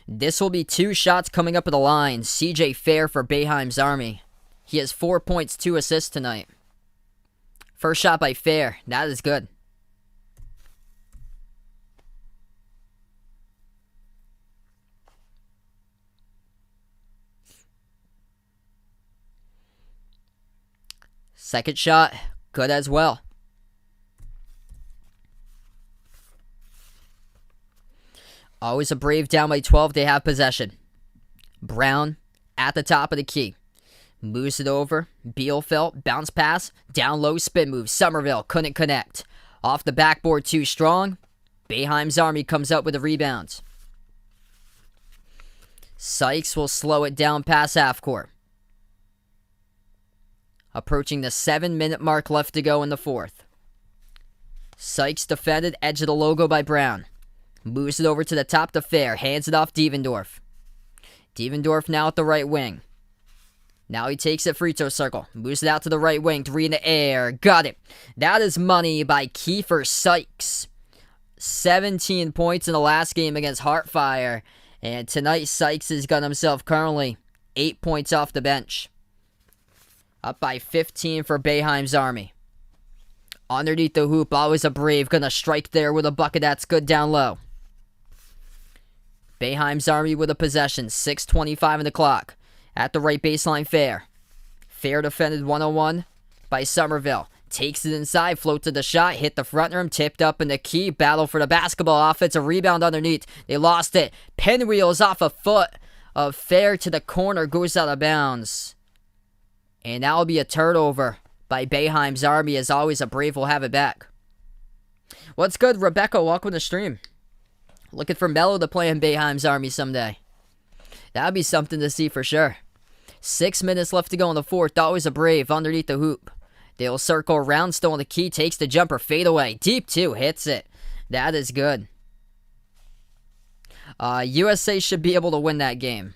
This will be 2 shots coming up at the line. CJ Fair for Boeheim's Army. He has 4 points, 2 assists tonight. First shot by Fair. That is good. Second shot, good as well. Always a Brave down by 12. They have possession. Brown at the top of the key. Moves it over. Bielfeldt, bounce pass. Down low, spin move. Somerville couldn't connect. Off the backboard, too strong. Boeheim's Army comes up with a rebound. Sykes will slow it down past half court. Approaching the 7-minute mark left to go in the fourth. Sykes defended, edge of the logo by Brown. Moves it over to the top to Fair. Hands it off Devendorf. Devendorf now at the right wing. Now he takes it free throw circle. Moves it out to the right wing. 3 in the air. Got it. That is money by Kiefer Sykes. 17 points in the last game against Heartfire. And tonight Sykes has got himself currently 8 points off the bench. Up by 15 for Boeheim's Army. Underneath the hoop, always a Brave. Gonna strike there with a bucket that's good down low. Boeheim's Army with a possession. 6:25 in the clock. At the right baseline, Fair. Fair defended 1-on-1 by Somerville. Takes it inside, float to the shot, hit the front rim, tipped up in the key. Battle for the basketball. Offensive rebound underneath. They lost it. Pinwheels off a foot of Fair to the corner. Goes out of bounds. And that will be a turnover by Boeheim's Army. As always, a Brave will have it back. What's good, Rebecca? Welcome to the stream. Looking for Mello to play in Boeheim's Army someday. That would be something to see for sure. 6 minutes left to go in the fourth. Always a Brave underneath the hoop. They'll circle around, still on the key, takes the jumper, fade away. Deep two, hits it. That is good. USA should be able to win that game.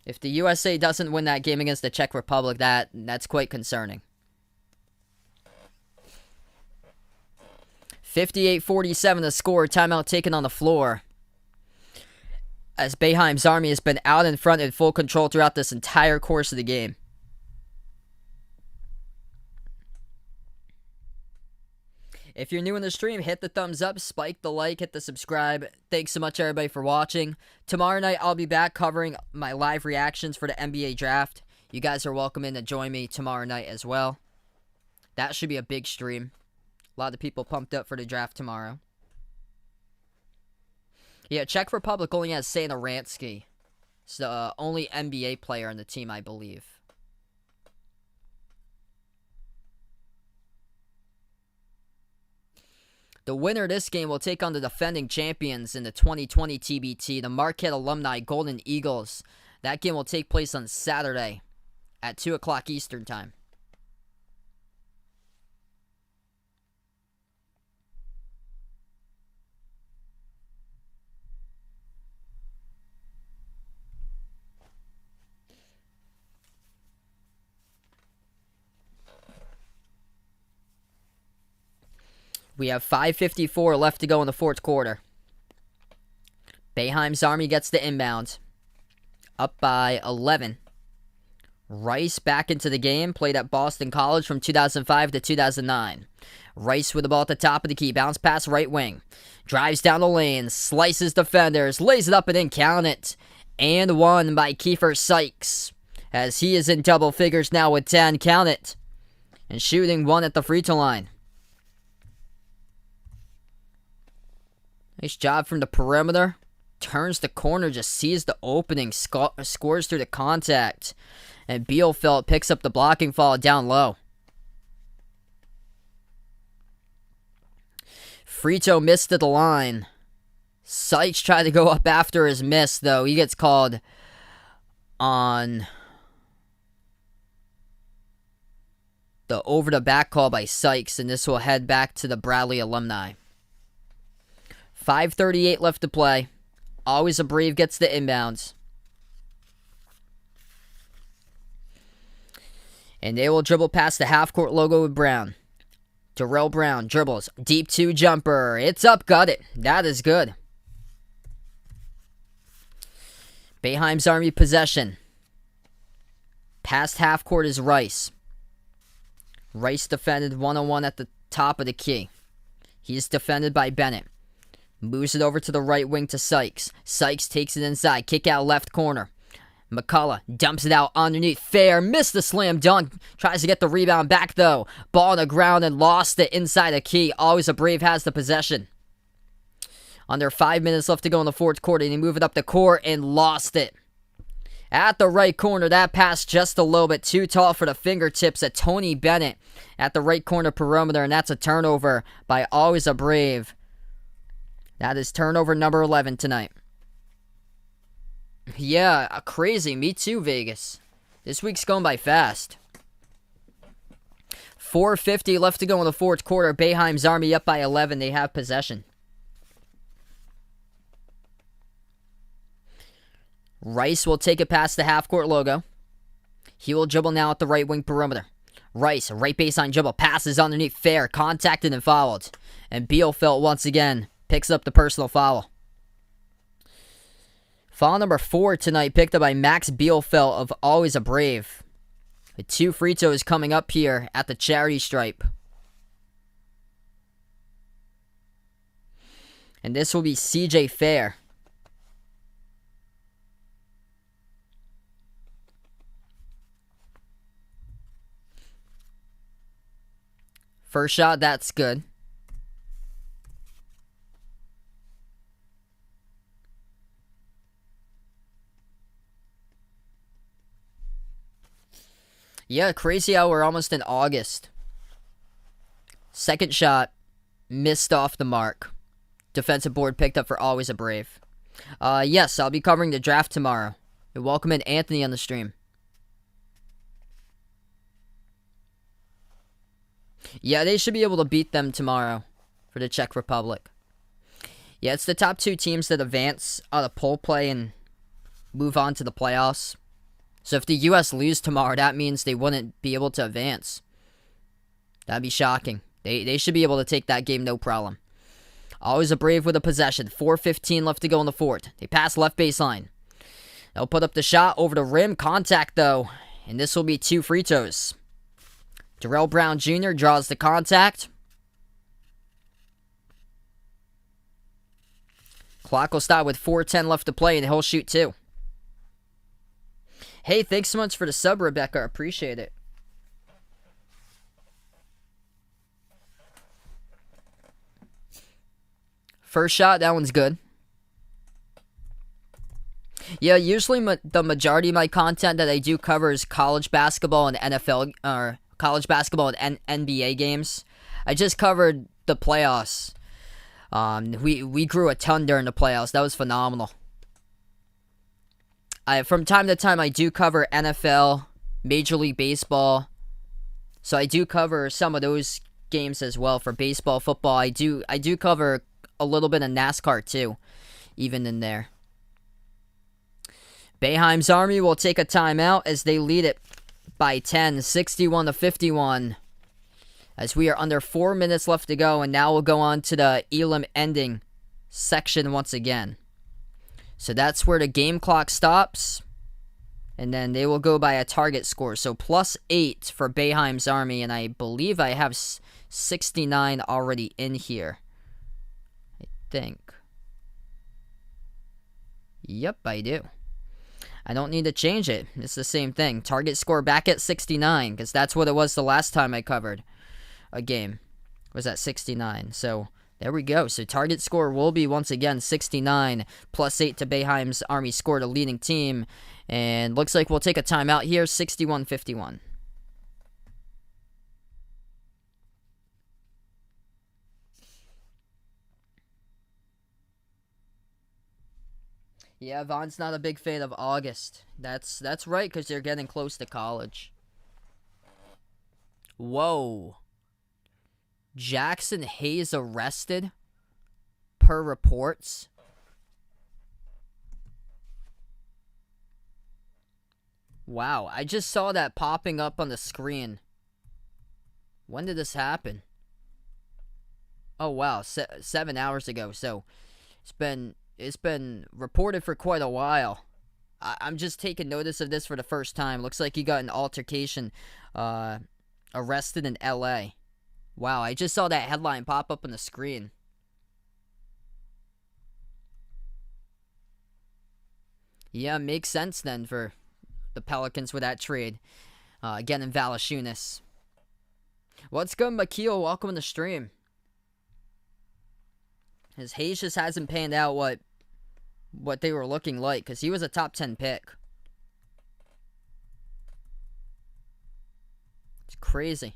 If the USA doesn't win that game against the Czech Republic, that's quite concerning. 58-47 the score. Timeout taken on the floor. As Boeheim's Army has been out in front in full control throughout this entire course of the game. If you're new in the stream, hit the thumbs up, spike the like, hit the subscribe. Thanks so much, everybody, for watching. Tomorrow night, I'll be back covering my live reactions for the NBA draft. You guys are welcome in to join me tomorrow night as well. That should be a big stream. A lot of people pumped up for the draft tomorrow. Yeah, Czech Republic only has Satoransky. It's the only NBA player on the team, I believe. The winner of this game will take on the defending champions in the 2020 TBT, the Marquette alumni Golden Eagles. That game will take place on Saturday at 2 o'clock Eastern Time. We have 5:54 left to go in the fourth quarter. Boeheim's Army gets the inbound. Up by 11. Rice back into the game. Played at Boston College from 2005 to 2009. Rice with the ball at the top of the key. Bounce pass right wing. Drives down the lane. Slices defenders. Lays it up and in. Count it. And one by Kiefer Sykes. As he is in double figures now with 10. Count it. And shooting one at the free throw line. Nice job from the perimeter turns the corner, just sees the opening, scores through the contact. And Bielefeld picks up the blocking foul down low. Frito missed at the line. Sykes tried to go up after his miss, though. He gets called on the over-the-back call by Sykes, and this will head back to the Bradley alumni. 5:38 left to play. Always a Brave gets the inbounds. And they will dribble past the half-court logo with Brown. Darrell Brown dribbles. Deep 2 jumper. It's up, got it. That is good. Boeheim's Army possession. Past half-court is Rice. Rice defended one-on-one at the top of the key. He's defended by Bennett. Moves it over to the right wing to Sykes. Sykes takes it inside. Kick out left corner. McCullough dumps it out underneath. Fair. Missed the slam dunk. Tries to get the rebound back, though. Ball on the ground and lost it inside the key. Always a Brave has the possession. Under 5 minutes left to go in the fourth quarter. They move it up the court and lost it. At the right corner, that pass just a little bit too tall for the fingertips of Tony Bennett at the right corner perimeter, and that's a turnover by Always a Brave. That is turnover number 11 tonight. Yeah, crazy. Me too, Vegas. This week's going by fast. 4:50 left to go in the fourth quarter. Boeheim's Army up by 11. They have possession. Rice will take it past the half-court logo. He will dribble now at the right wing perimeter. Rice, right baseline dribble, passes underneath. Fair, contacted and fouled. And Bielefeld once again picks up the personal foul. Foul number 4 tonight, picked up by Max Bielefeld of Always a Brave. The 2 free throws coming up here at the charity stripe. And this will be CJ Fair. First shot, that's good. Yeah, crazy how we're almost in August. Second shot, missed off the mark. Defensive board picked up for Always a Brave. Yes, I'll be covering the draft tomorrow. And welcome in Anthony on the stream. Yeah, they should be able to beat them tomorrow for the Czech Republic. Yeah, it's the top 2 teams that advance out of poll play and move on to the playoffs. So if the U.S. lose tomorrow, that means they wouldn't be able to advance. That'd be shocking. They should be able to take that game no problem. Always a Brave with a possession. 4:15 left to go in the fourth. They pass left baseline. They'll put up the shot over the rim. Contact, though. And this will be 2 free throws. Darrell Brown Jr. draws the contact. Clock will stop with 4:10 left to play, and he'll shoot 2. Hey, thanks so much for the sub, Rebecca. Appreciate it. First shot, that one's good. Yeah, usually the majority of my content that I do cover is college basketball and NFL, or college basketball and NBA games. I just covered the playoffs. We grew a ton during the playoffs. That was phenomenal. From time to time, I do cover NFL, Major League Baseball. So I do cover some of those games as well for baseball, football. I do cover a little bit of NASCAR too, even in there. Boeheim's Army will take a timeout as they lead it by 10, 61-51. As we are under 4 minutes left to go, and now we'll go on to the Elam ending section once again. So that's where the game clock stops. And then they will go by a target score. So +8 for Boeheim's Army. And I believe I have 69 already in here. I think. Yep, I do. I don't need to change it. It's the same thing. Target score back at 69. Because that's what it was the last time I covered a game. Was at 69. So There we go. So target score will be once again 69 plus 8 to Boeheim's Army score, the leading team. And looks like we'll take a timeout here, 61-51. Yeah, Vaughn's not a big fan of August. That's right, because they're getting close to college. Whoa. Jackson Hayes arrested, per reports. Wow, I just saw that popping up on the screen. When did this happen? Oh wow, 7 hours ago. So it's been reported for quite a while. I'm just taking notice of this for the first time. Looks like he got an altercation, arrested in L.A. Wow, I just saw that headline pop up on the screen. Yeah, makes sense then for the Pelicans with that trade. Again in Valanciunas. What's good, Makeel? Welcome to the stream. His Hayes just hasn't panned out what they were looking like, because he was a top 10 pick. It's crazy.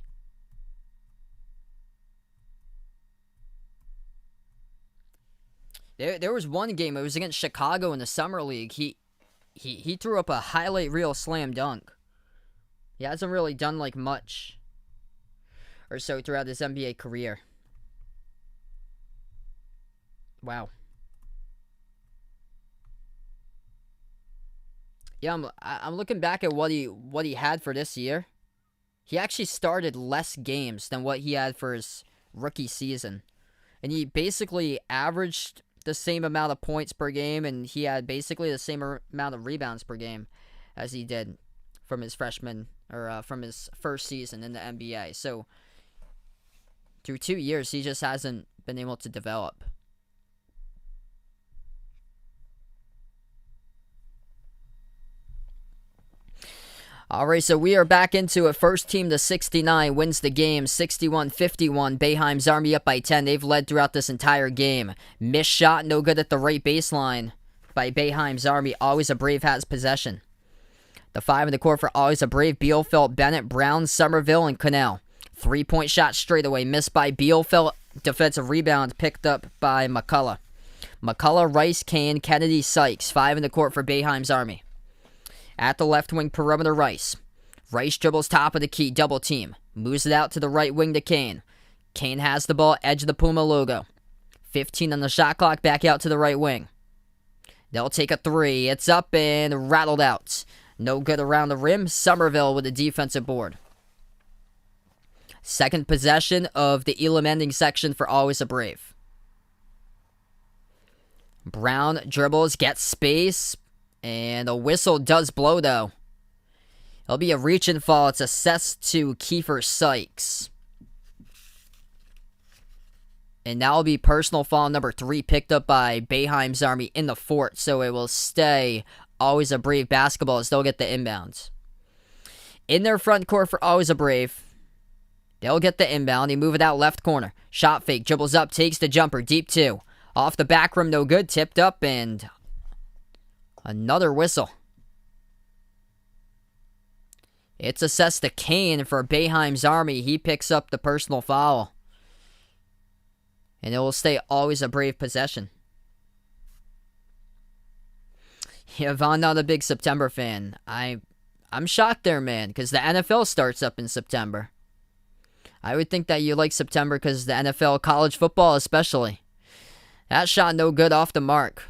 There was one game, it was against Chicago in the Summer League. He threw up a highlight reel slam dunk. He hasn't really done like much or so throughout his NBA career. Wow. Yeah, I'm looking back at what he had for this year. He actually started less games than what he had for his rookie season. And he basically averaged the same amount of points per game, and he had basically the same amount of rebounds per game as he did from his from his first season in the NBA. So through 2 years, he just hasn't been able to develop. Alright, so we are back into it. First team to 69 wins the game, 61-51. Boeheim's Army up by 10. They've led throughout this entire game. Missed shot, no good at the right baseline by Boeheim's Army. Always a Brave has possession. The 5 in the court for Always a Brave. Bielfeldt, Bennett, Brown, Somerville, and Connell. 3-point shot straight away, missed by Bielfeldt. Defensive rebound picked up by McCullough. McCullough, Rice, Kane, Kennedy, Sykes. 5 in the court for Boeheim's Army. At the left wing perimeter, Rice. Rice dribbles top of the key, double team. Moves it out to the right wing to Kane. Kane has the ball, edge of the Puma logo. 15 on the shot clock, back out to the right wing. They'll take a 3. It's up and rattled out. No good around the rim. Somerville with a defensive board. Second possession of the Elam ending section for Always a Brave. Brown dribbles, gets space. And a whistle does blow, though. It'll be a reach and fall. It's assessed to Kiefer Sykes. And that will be personal foul number 3 picked up by Boeheim's Army in the fort. So it will stay Always a Brave basketball as they'll get the inbounds. In their front court for Always a Brave. They'll get the inbound. They move it out left corner. Shot fake. Dribbles up. Takes the jumper. Deep 2. Off the back rim. No good. Tipped up and... another whistle. It's assessed to Kane for Boeheim's Army. He picks up the personal foul. And it will stay Always a Brave possession. Yeah, Vaughn, not a big September fan. I'm shocked there, man, because the NFL starts up in September. I would think that you like September because the NFL, college football especially. That shot no good off the mark.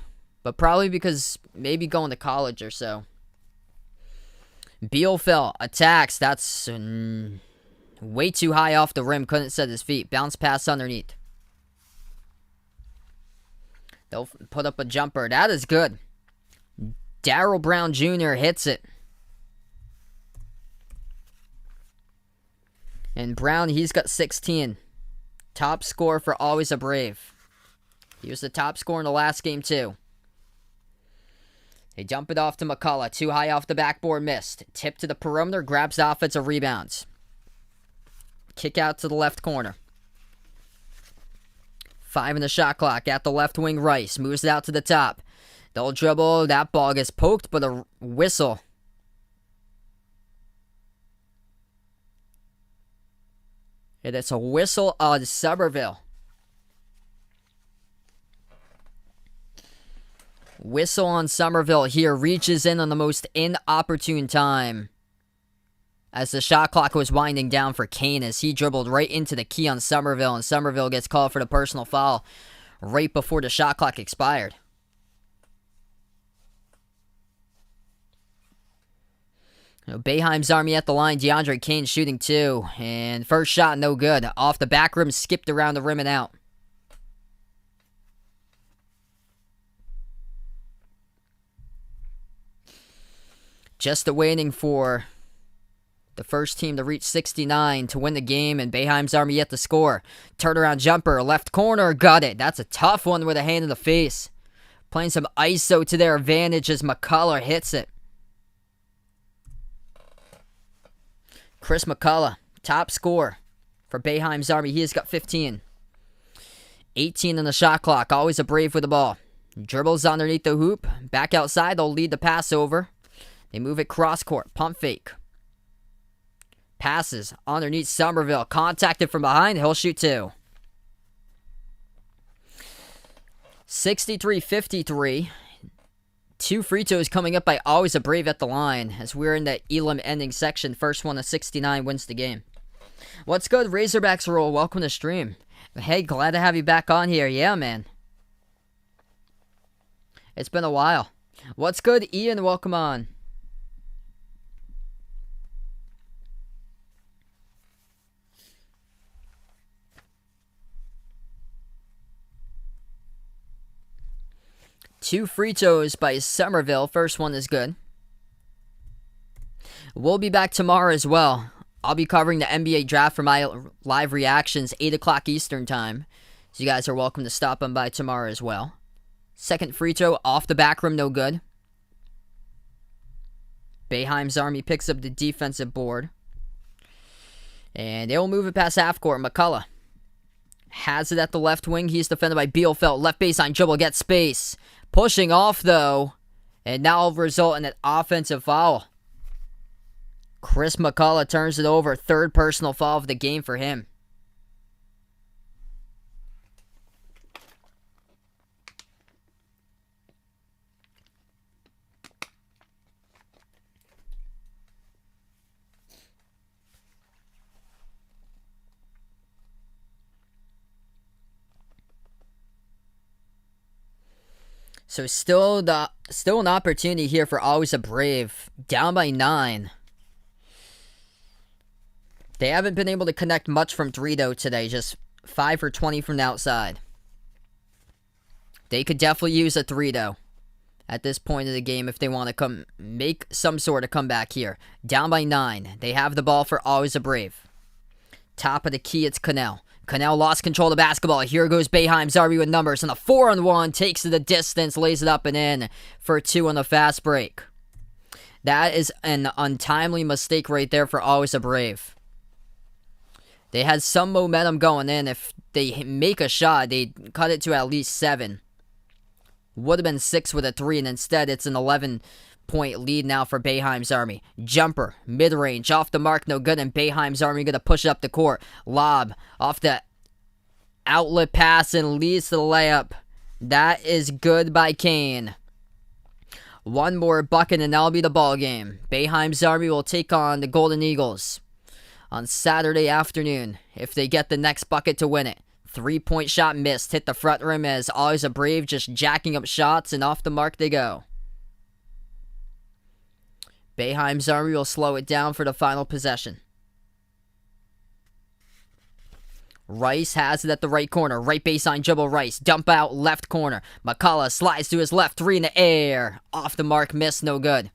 But probably because maybe going to college or so. Bielfeldt attacks. That's way too high off the rim. Couldn't set his feet. Bounce pass underneath. They'll put up a jumper. That is good. Darrell Brown Jr. hits it. And Brown, he's got 16. Top scorer for Always a Brave. He was the top scorer in the last game, too. They dump it off to McCullough. Too high off the backboard, missed. Tip to the perimeter, grabs the offensive rebounds. Kick out to the left corner. 5 in the shot clock at the left wing. Rice moves it out to the top. They'll dribble. That ball gets poked, but a whistle. And it's a whistle on Somerville. Whistle on Somerville here. Reaches in on the most inopportune time. As the shot clock was winding down for Kane, as he dribbled right into the key on Somerville, and Somerville gets called for the personal foul right before the shot clock expired. Boeheim's Army at the line. DeAndre Kane shooting 2. And first shot, no good. Off the back rim, skipped around the rim and out. Just waiting for the first team to reach 69 to win the game, and Boeheim's Army yet to score. Turnaround jumper, left corner, got it. That's a tough one with a hand in the face. Playing some ISO to their advantage as McCullough hits it. Chris McCullough, top scorer for Boeheim's Army. He has got 15. 18 on the shot clock. Always a Brave with the ball. Dribbles underneath the hoop. Back outside. They'll lead the pass over. They move it cross court. Pump fake. Passes underneath Somerville. Contacted from behind. He'll shoot 2. 63-53. 2 free throws coming up by Always a Brave at the line. As we're in the Elam ending section. First one of 69 wins the game. What's good, Razorbacks roll? Welcome to stream. Hey, glad to have you back on here. Yeah, man. It's been a while. What's good, Ian? Welcome on. Two free throws by Somerville. First one is good. We'll be back tomorrow as well. I'll be covering the NBA draft for my live reactions, 8 o'clock Eastern time. So you guys are welcome to stop on by tomorrow as well. Second free throw off the back rim, no good. Boeheim's Army picks up the defensive board. And they'll move it past half court. McCullough has it at the left wing. He's defended by Bielfeldt. Left baseline dribble, gets space. Pushing off, though, and now will result in an offensive foul. Chris McCullough turns it over. Third personal foul of the game for him. So still an opportunity here for Always a Brave. Down by 9. They haven't been able to connect much from 3 though today. Just 5 for 20 from the outside. They could definitely use a 3 though. At this point of the game if they want to make some sort of comeback here. Down by 9. They have the ball for Always a Brave. Top of the key, it's Cannell. Cannell lost control of the basketball. Here goes Boeheim's Army with numbers. And a 4-on-1 takes it the distance, lays it up and in for 2 on the fast break. That is an untimely mistake right there for Always a Brave. They had some momentum going in. If they make a shot, they'd cut it to at least 7. Would have been 6 with a 3, and instead it's an 11-point lead now for Boeheim's Army. Jumper, mid-range, off the mark, no good, and Boeheim's Army going to push it up the court. Lob, off the outlet pass, and leads to the layup. That is good by Kane. One more bucket, and that'll be the ball game. Boeheim's Army will take on the Golden Eagles on Saturday afternoon if they get the next bucket to win it. 3-point shot missed, hit the front rim as Always a Brave just jacking up shots, and off the mark they go. Boeheim's Army will slow it down for the final possession. Rice has it at the right corner. Right baseline dribble, Rice. Dump out, left corner. McCullough slides to his left, 3 in the air. Off the mark, miss, no good.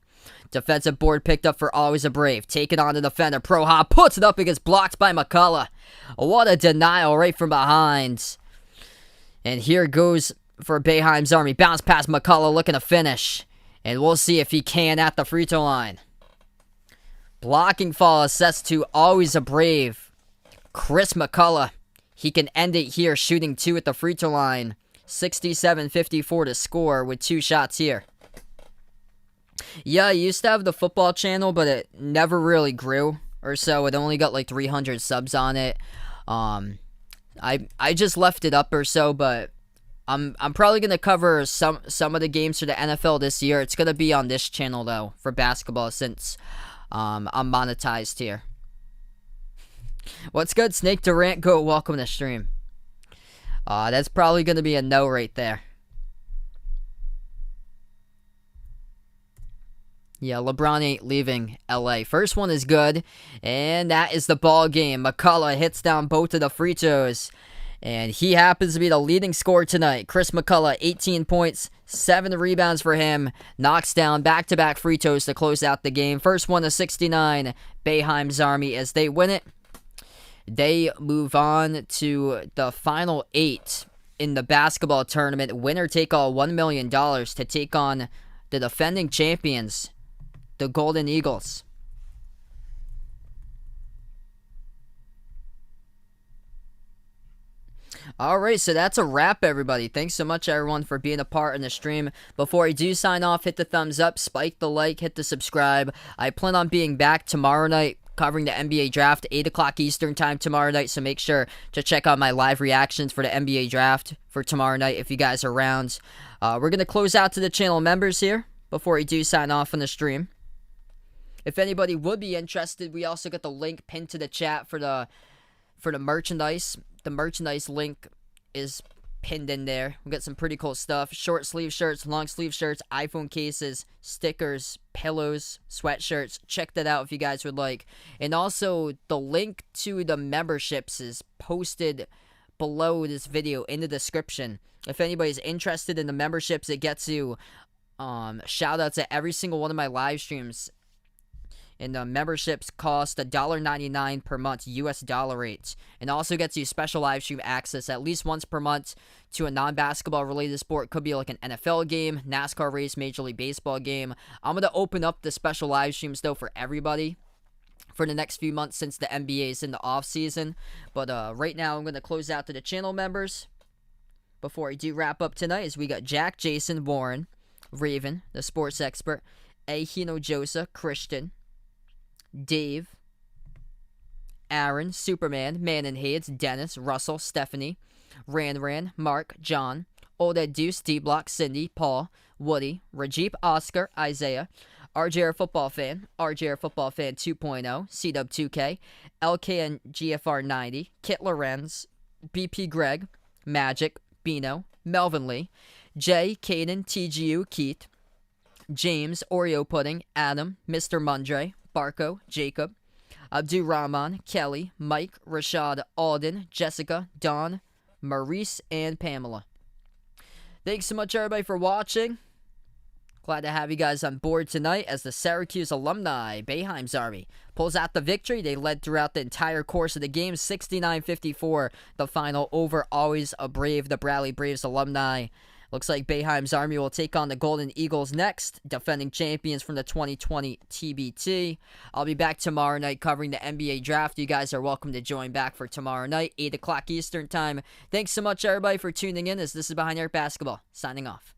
Defensive board picked up for Always a Brave. Taken on the defender. Pro Hop puts it up. It gets blocked by McCullough. What a denial right from behind. And here goes for Boeheim's Army. Bounce past McCullough looking to finish. And we'll see if he can at the free throw line. Blocking foul assessed to Always a Brave. Chris McCullough. he can end it here shooting 2 at the free throw line. 67-54 to score with 2 shots here. Yeah, I used to have the football channel, but it never really grew or so. It only got like 300 subs on it. I just left it up or so, but I'm probably gonna cover some of the games for the NFL this year. It's gonna be on this channel though for basketball since I'm monetized here. What's good, Snake Durant? Go, welcome to the stream. That's probably gonna be a no right there. Yeah, LeBron ain't leaving LA. First one is good, and that is the ball game. McCullough hits down both of the free throws, and he happens to be the leading scorer tonight. Chris McCullough, 18 points, 7 rebounds for him. Knocks down back-to-back free throws to close out the game. First one to 69, Boeheim's Army as they win it. They move on to the final 8 in the basketball tournament. Winner take all $1 million to take on the defending champions, the Golden Eagles. Alright, so that's a wrap, everybody. Thanks so much, everyone, for being a part in the stream. Before I do sign off, hit the thumbs up, spike the like, hit the subscribe. I plan on being back tomorrow night covering the NBA draft, 8 o'clock Eastern time tomorrow night, so make sure to check out my live reactions for the NBA draft for tomorrow night if you guys are around. We're going to close out to the channel members here before I do sign off on the stream. If anybody would be interested, we also got the link pinned to the chat for the merchandise. The merchandise link is pinned in there. We got some pretty cool stuff. Short sleeve shirts, long sleeve shirts, iPhone cases, stickers, pillows, sweatshirts. Check that out if you guys would like. And also, the link to the memberships is posted below this video in the description. If anybody's interested in the memberships, it gets you shout outs at every single one of my live streams. And the memberships cost $1.99 per month, US dollar rates. And also gets you special live stream access at least once per month to a non-basketball related sport. Could be like an NFL game, NASCAR race, Major League Baseball game. I'm going to open up the special live streams though for everybody for the next few months since the NBA is in the off season. But right now I'm going to close out to the channel members. Before I do wrap up tonight, is we got Jack, Jason, Warren, Raven, the sports expert, Ahino Josa, Christian, Dave, Aaron, Superman, Man and Hades, Dennis, Russell, Stephanie, Ran, Mark, John, Old Ed Deuce, D-Block, Cindy, Paul, Woody, Rajeep, Oscar, Isaiah, RJR Football Fan 2.0, CW2K, LK and GFR 90, Kit Lorenz, BP Greg, Magic, Bino, Melvin Lee, Jay, Caden, TGU, Keith, James, Oreo Pudding, Adam, Mr. Mundre, Barco, Jacob, Abdu Rahman, Kelly, Mike, Rashad, Alden, Jessica, Dawn, Maurice, and Pamela. Thanks so much, everybody, for watching. Glad to have you guys on board tonight as the Syracuse alumni, Boeheim's Army, pulls out the victory. They led throughout the entire course of the game, 69-54, the final over. Always a brave, the Bradley Braves alumni. Looks like Boeheim's Army will take on the Golden Eagles next, defending champions from the 2020 TBT. I'll be back tomorrow night covering the NBA draft. You guys are welcome to join back for tomorrow night, 8 o'clock Eastern time. Thanks so much, everybody, for tuning in as this is Behind Your Basketball. Signing off.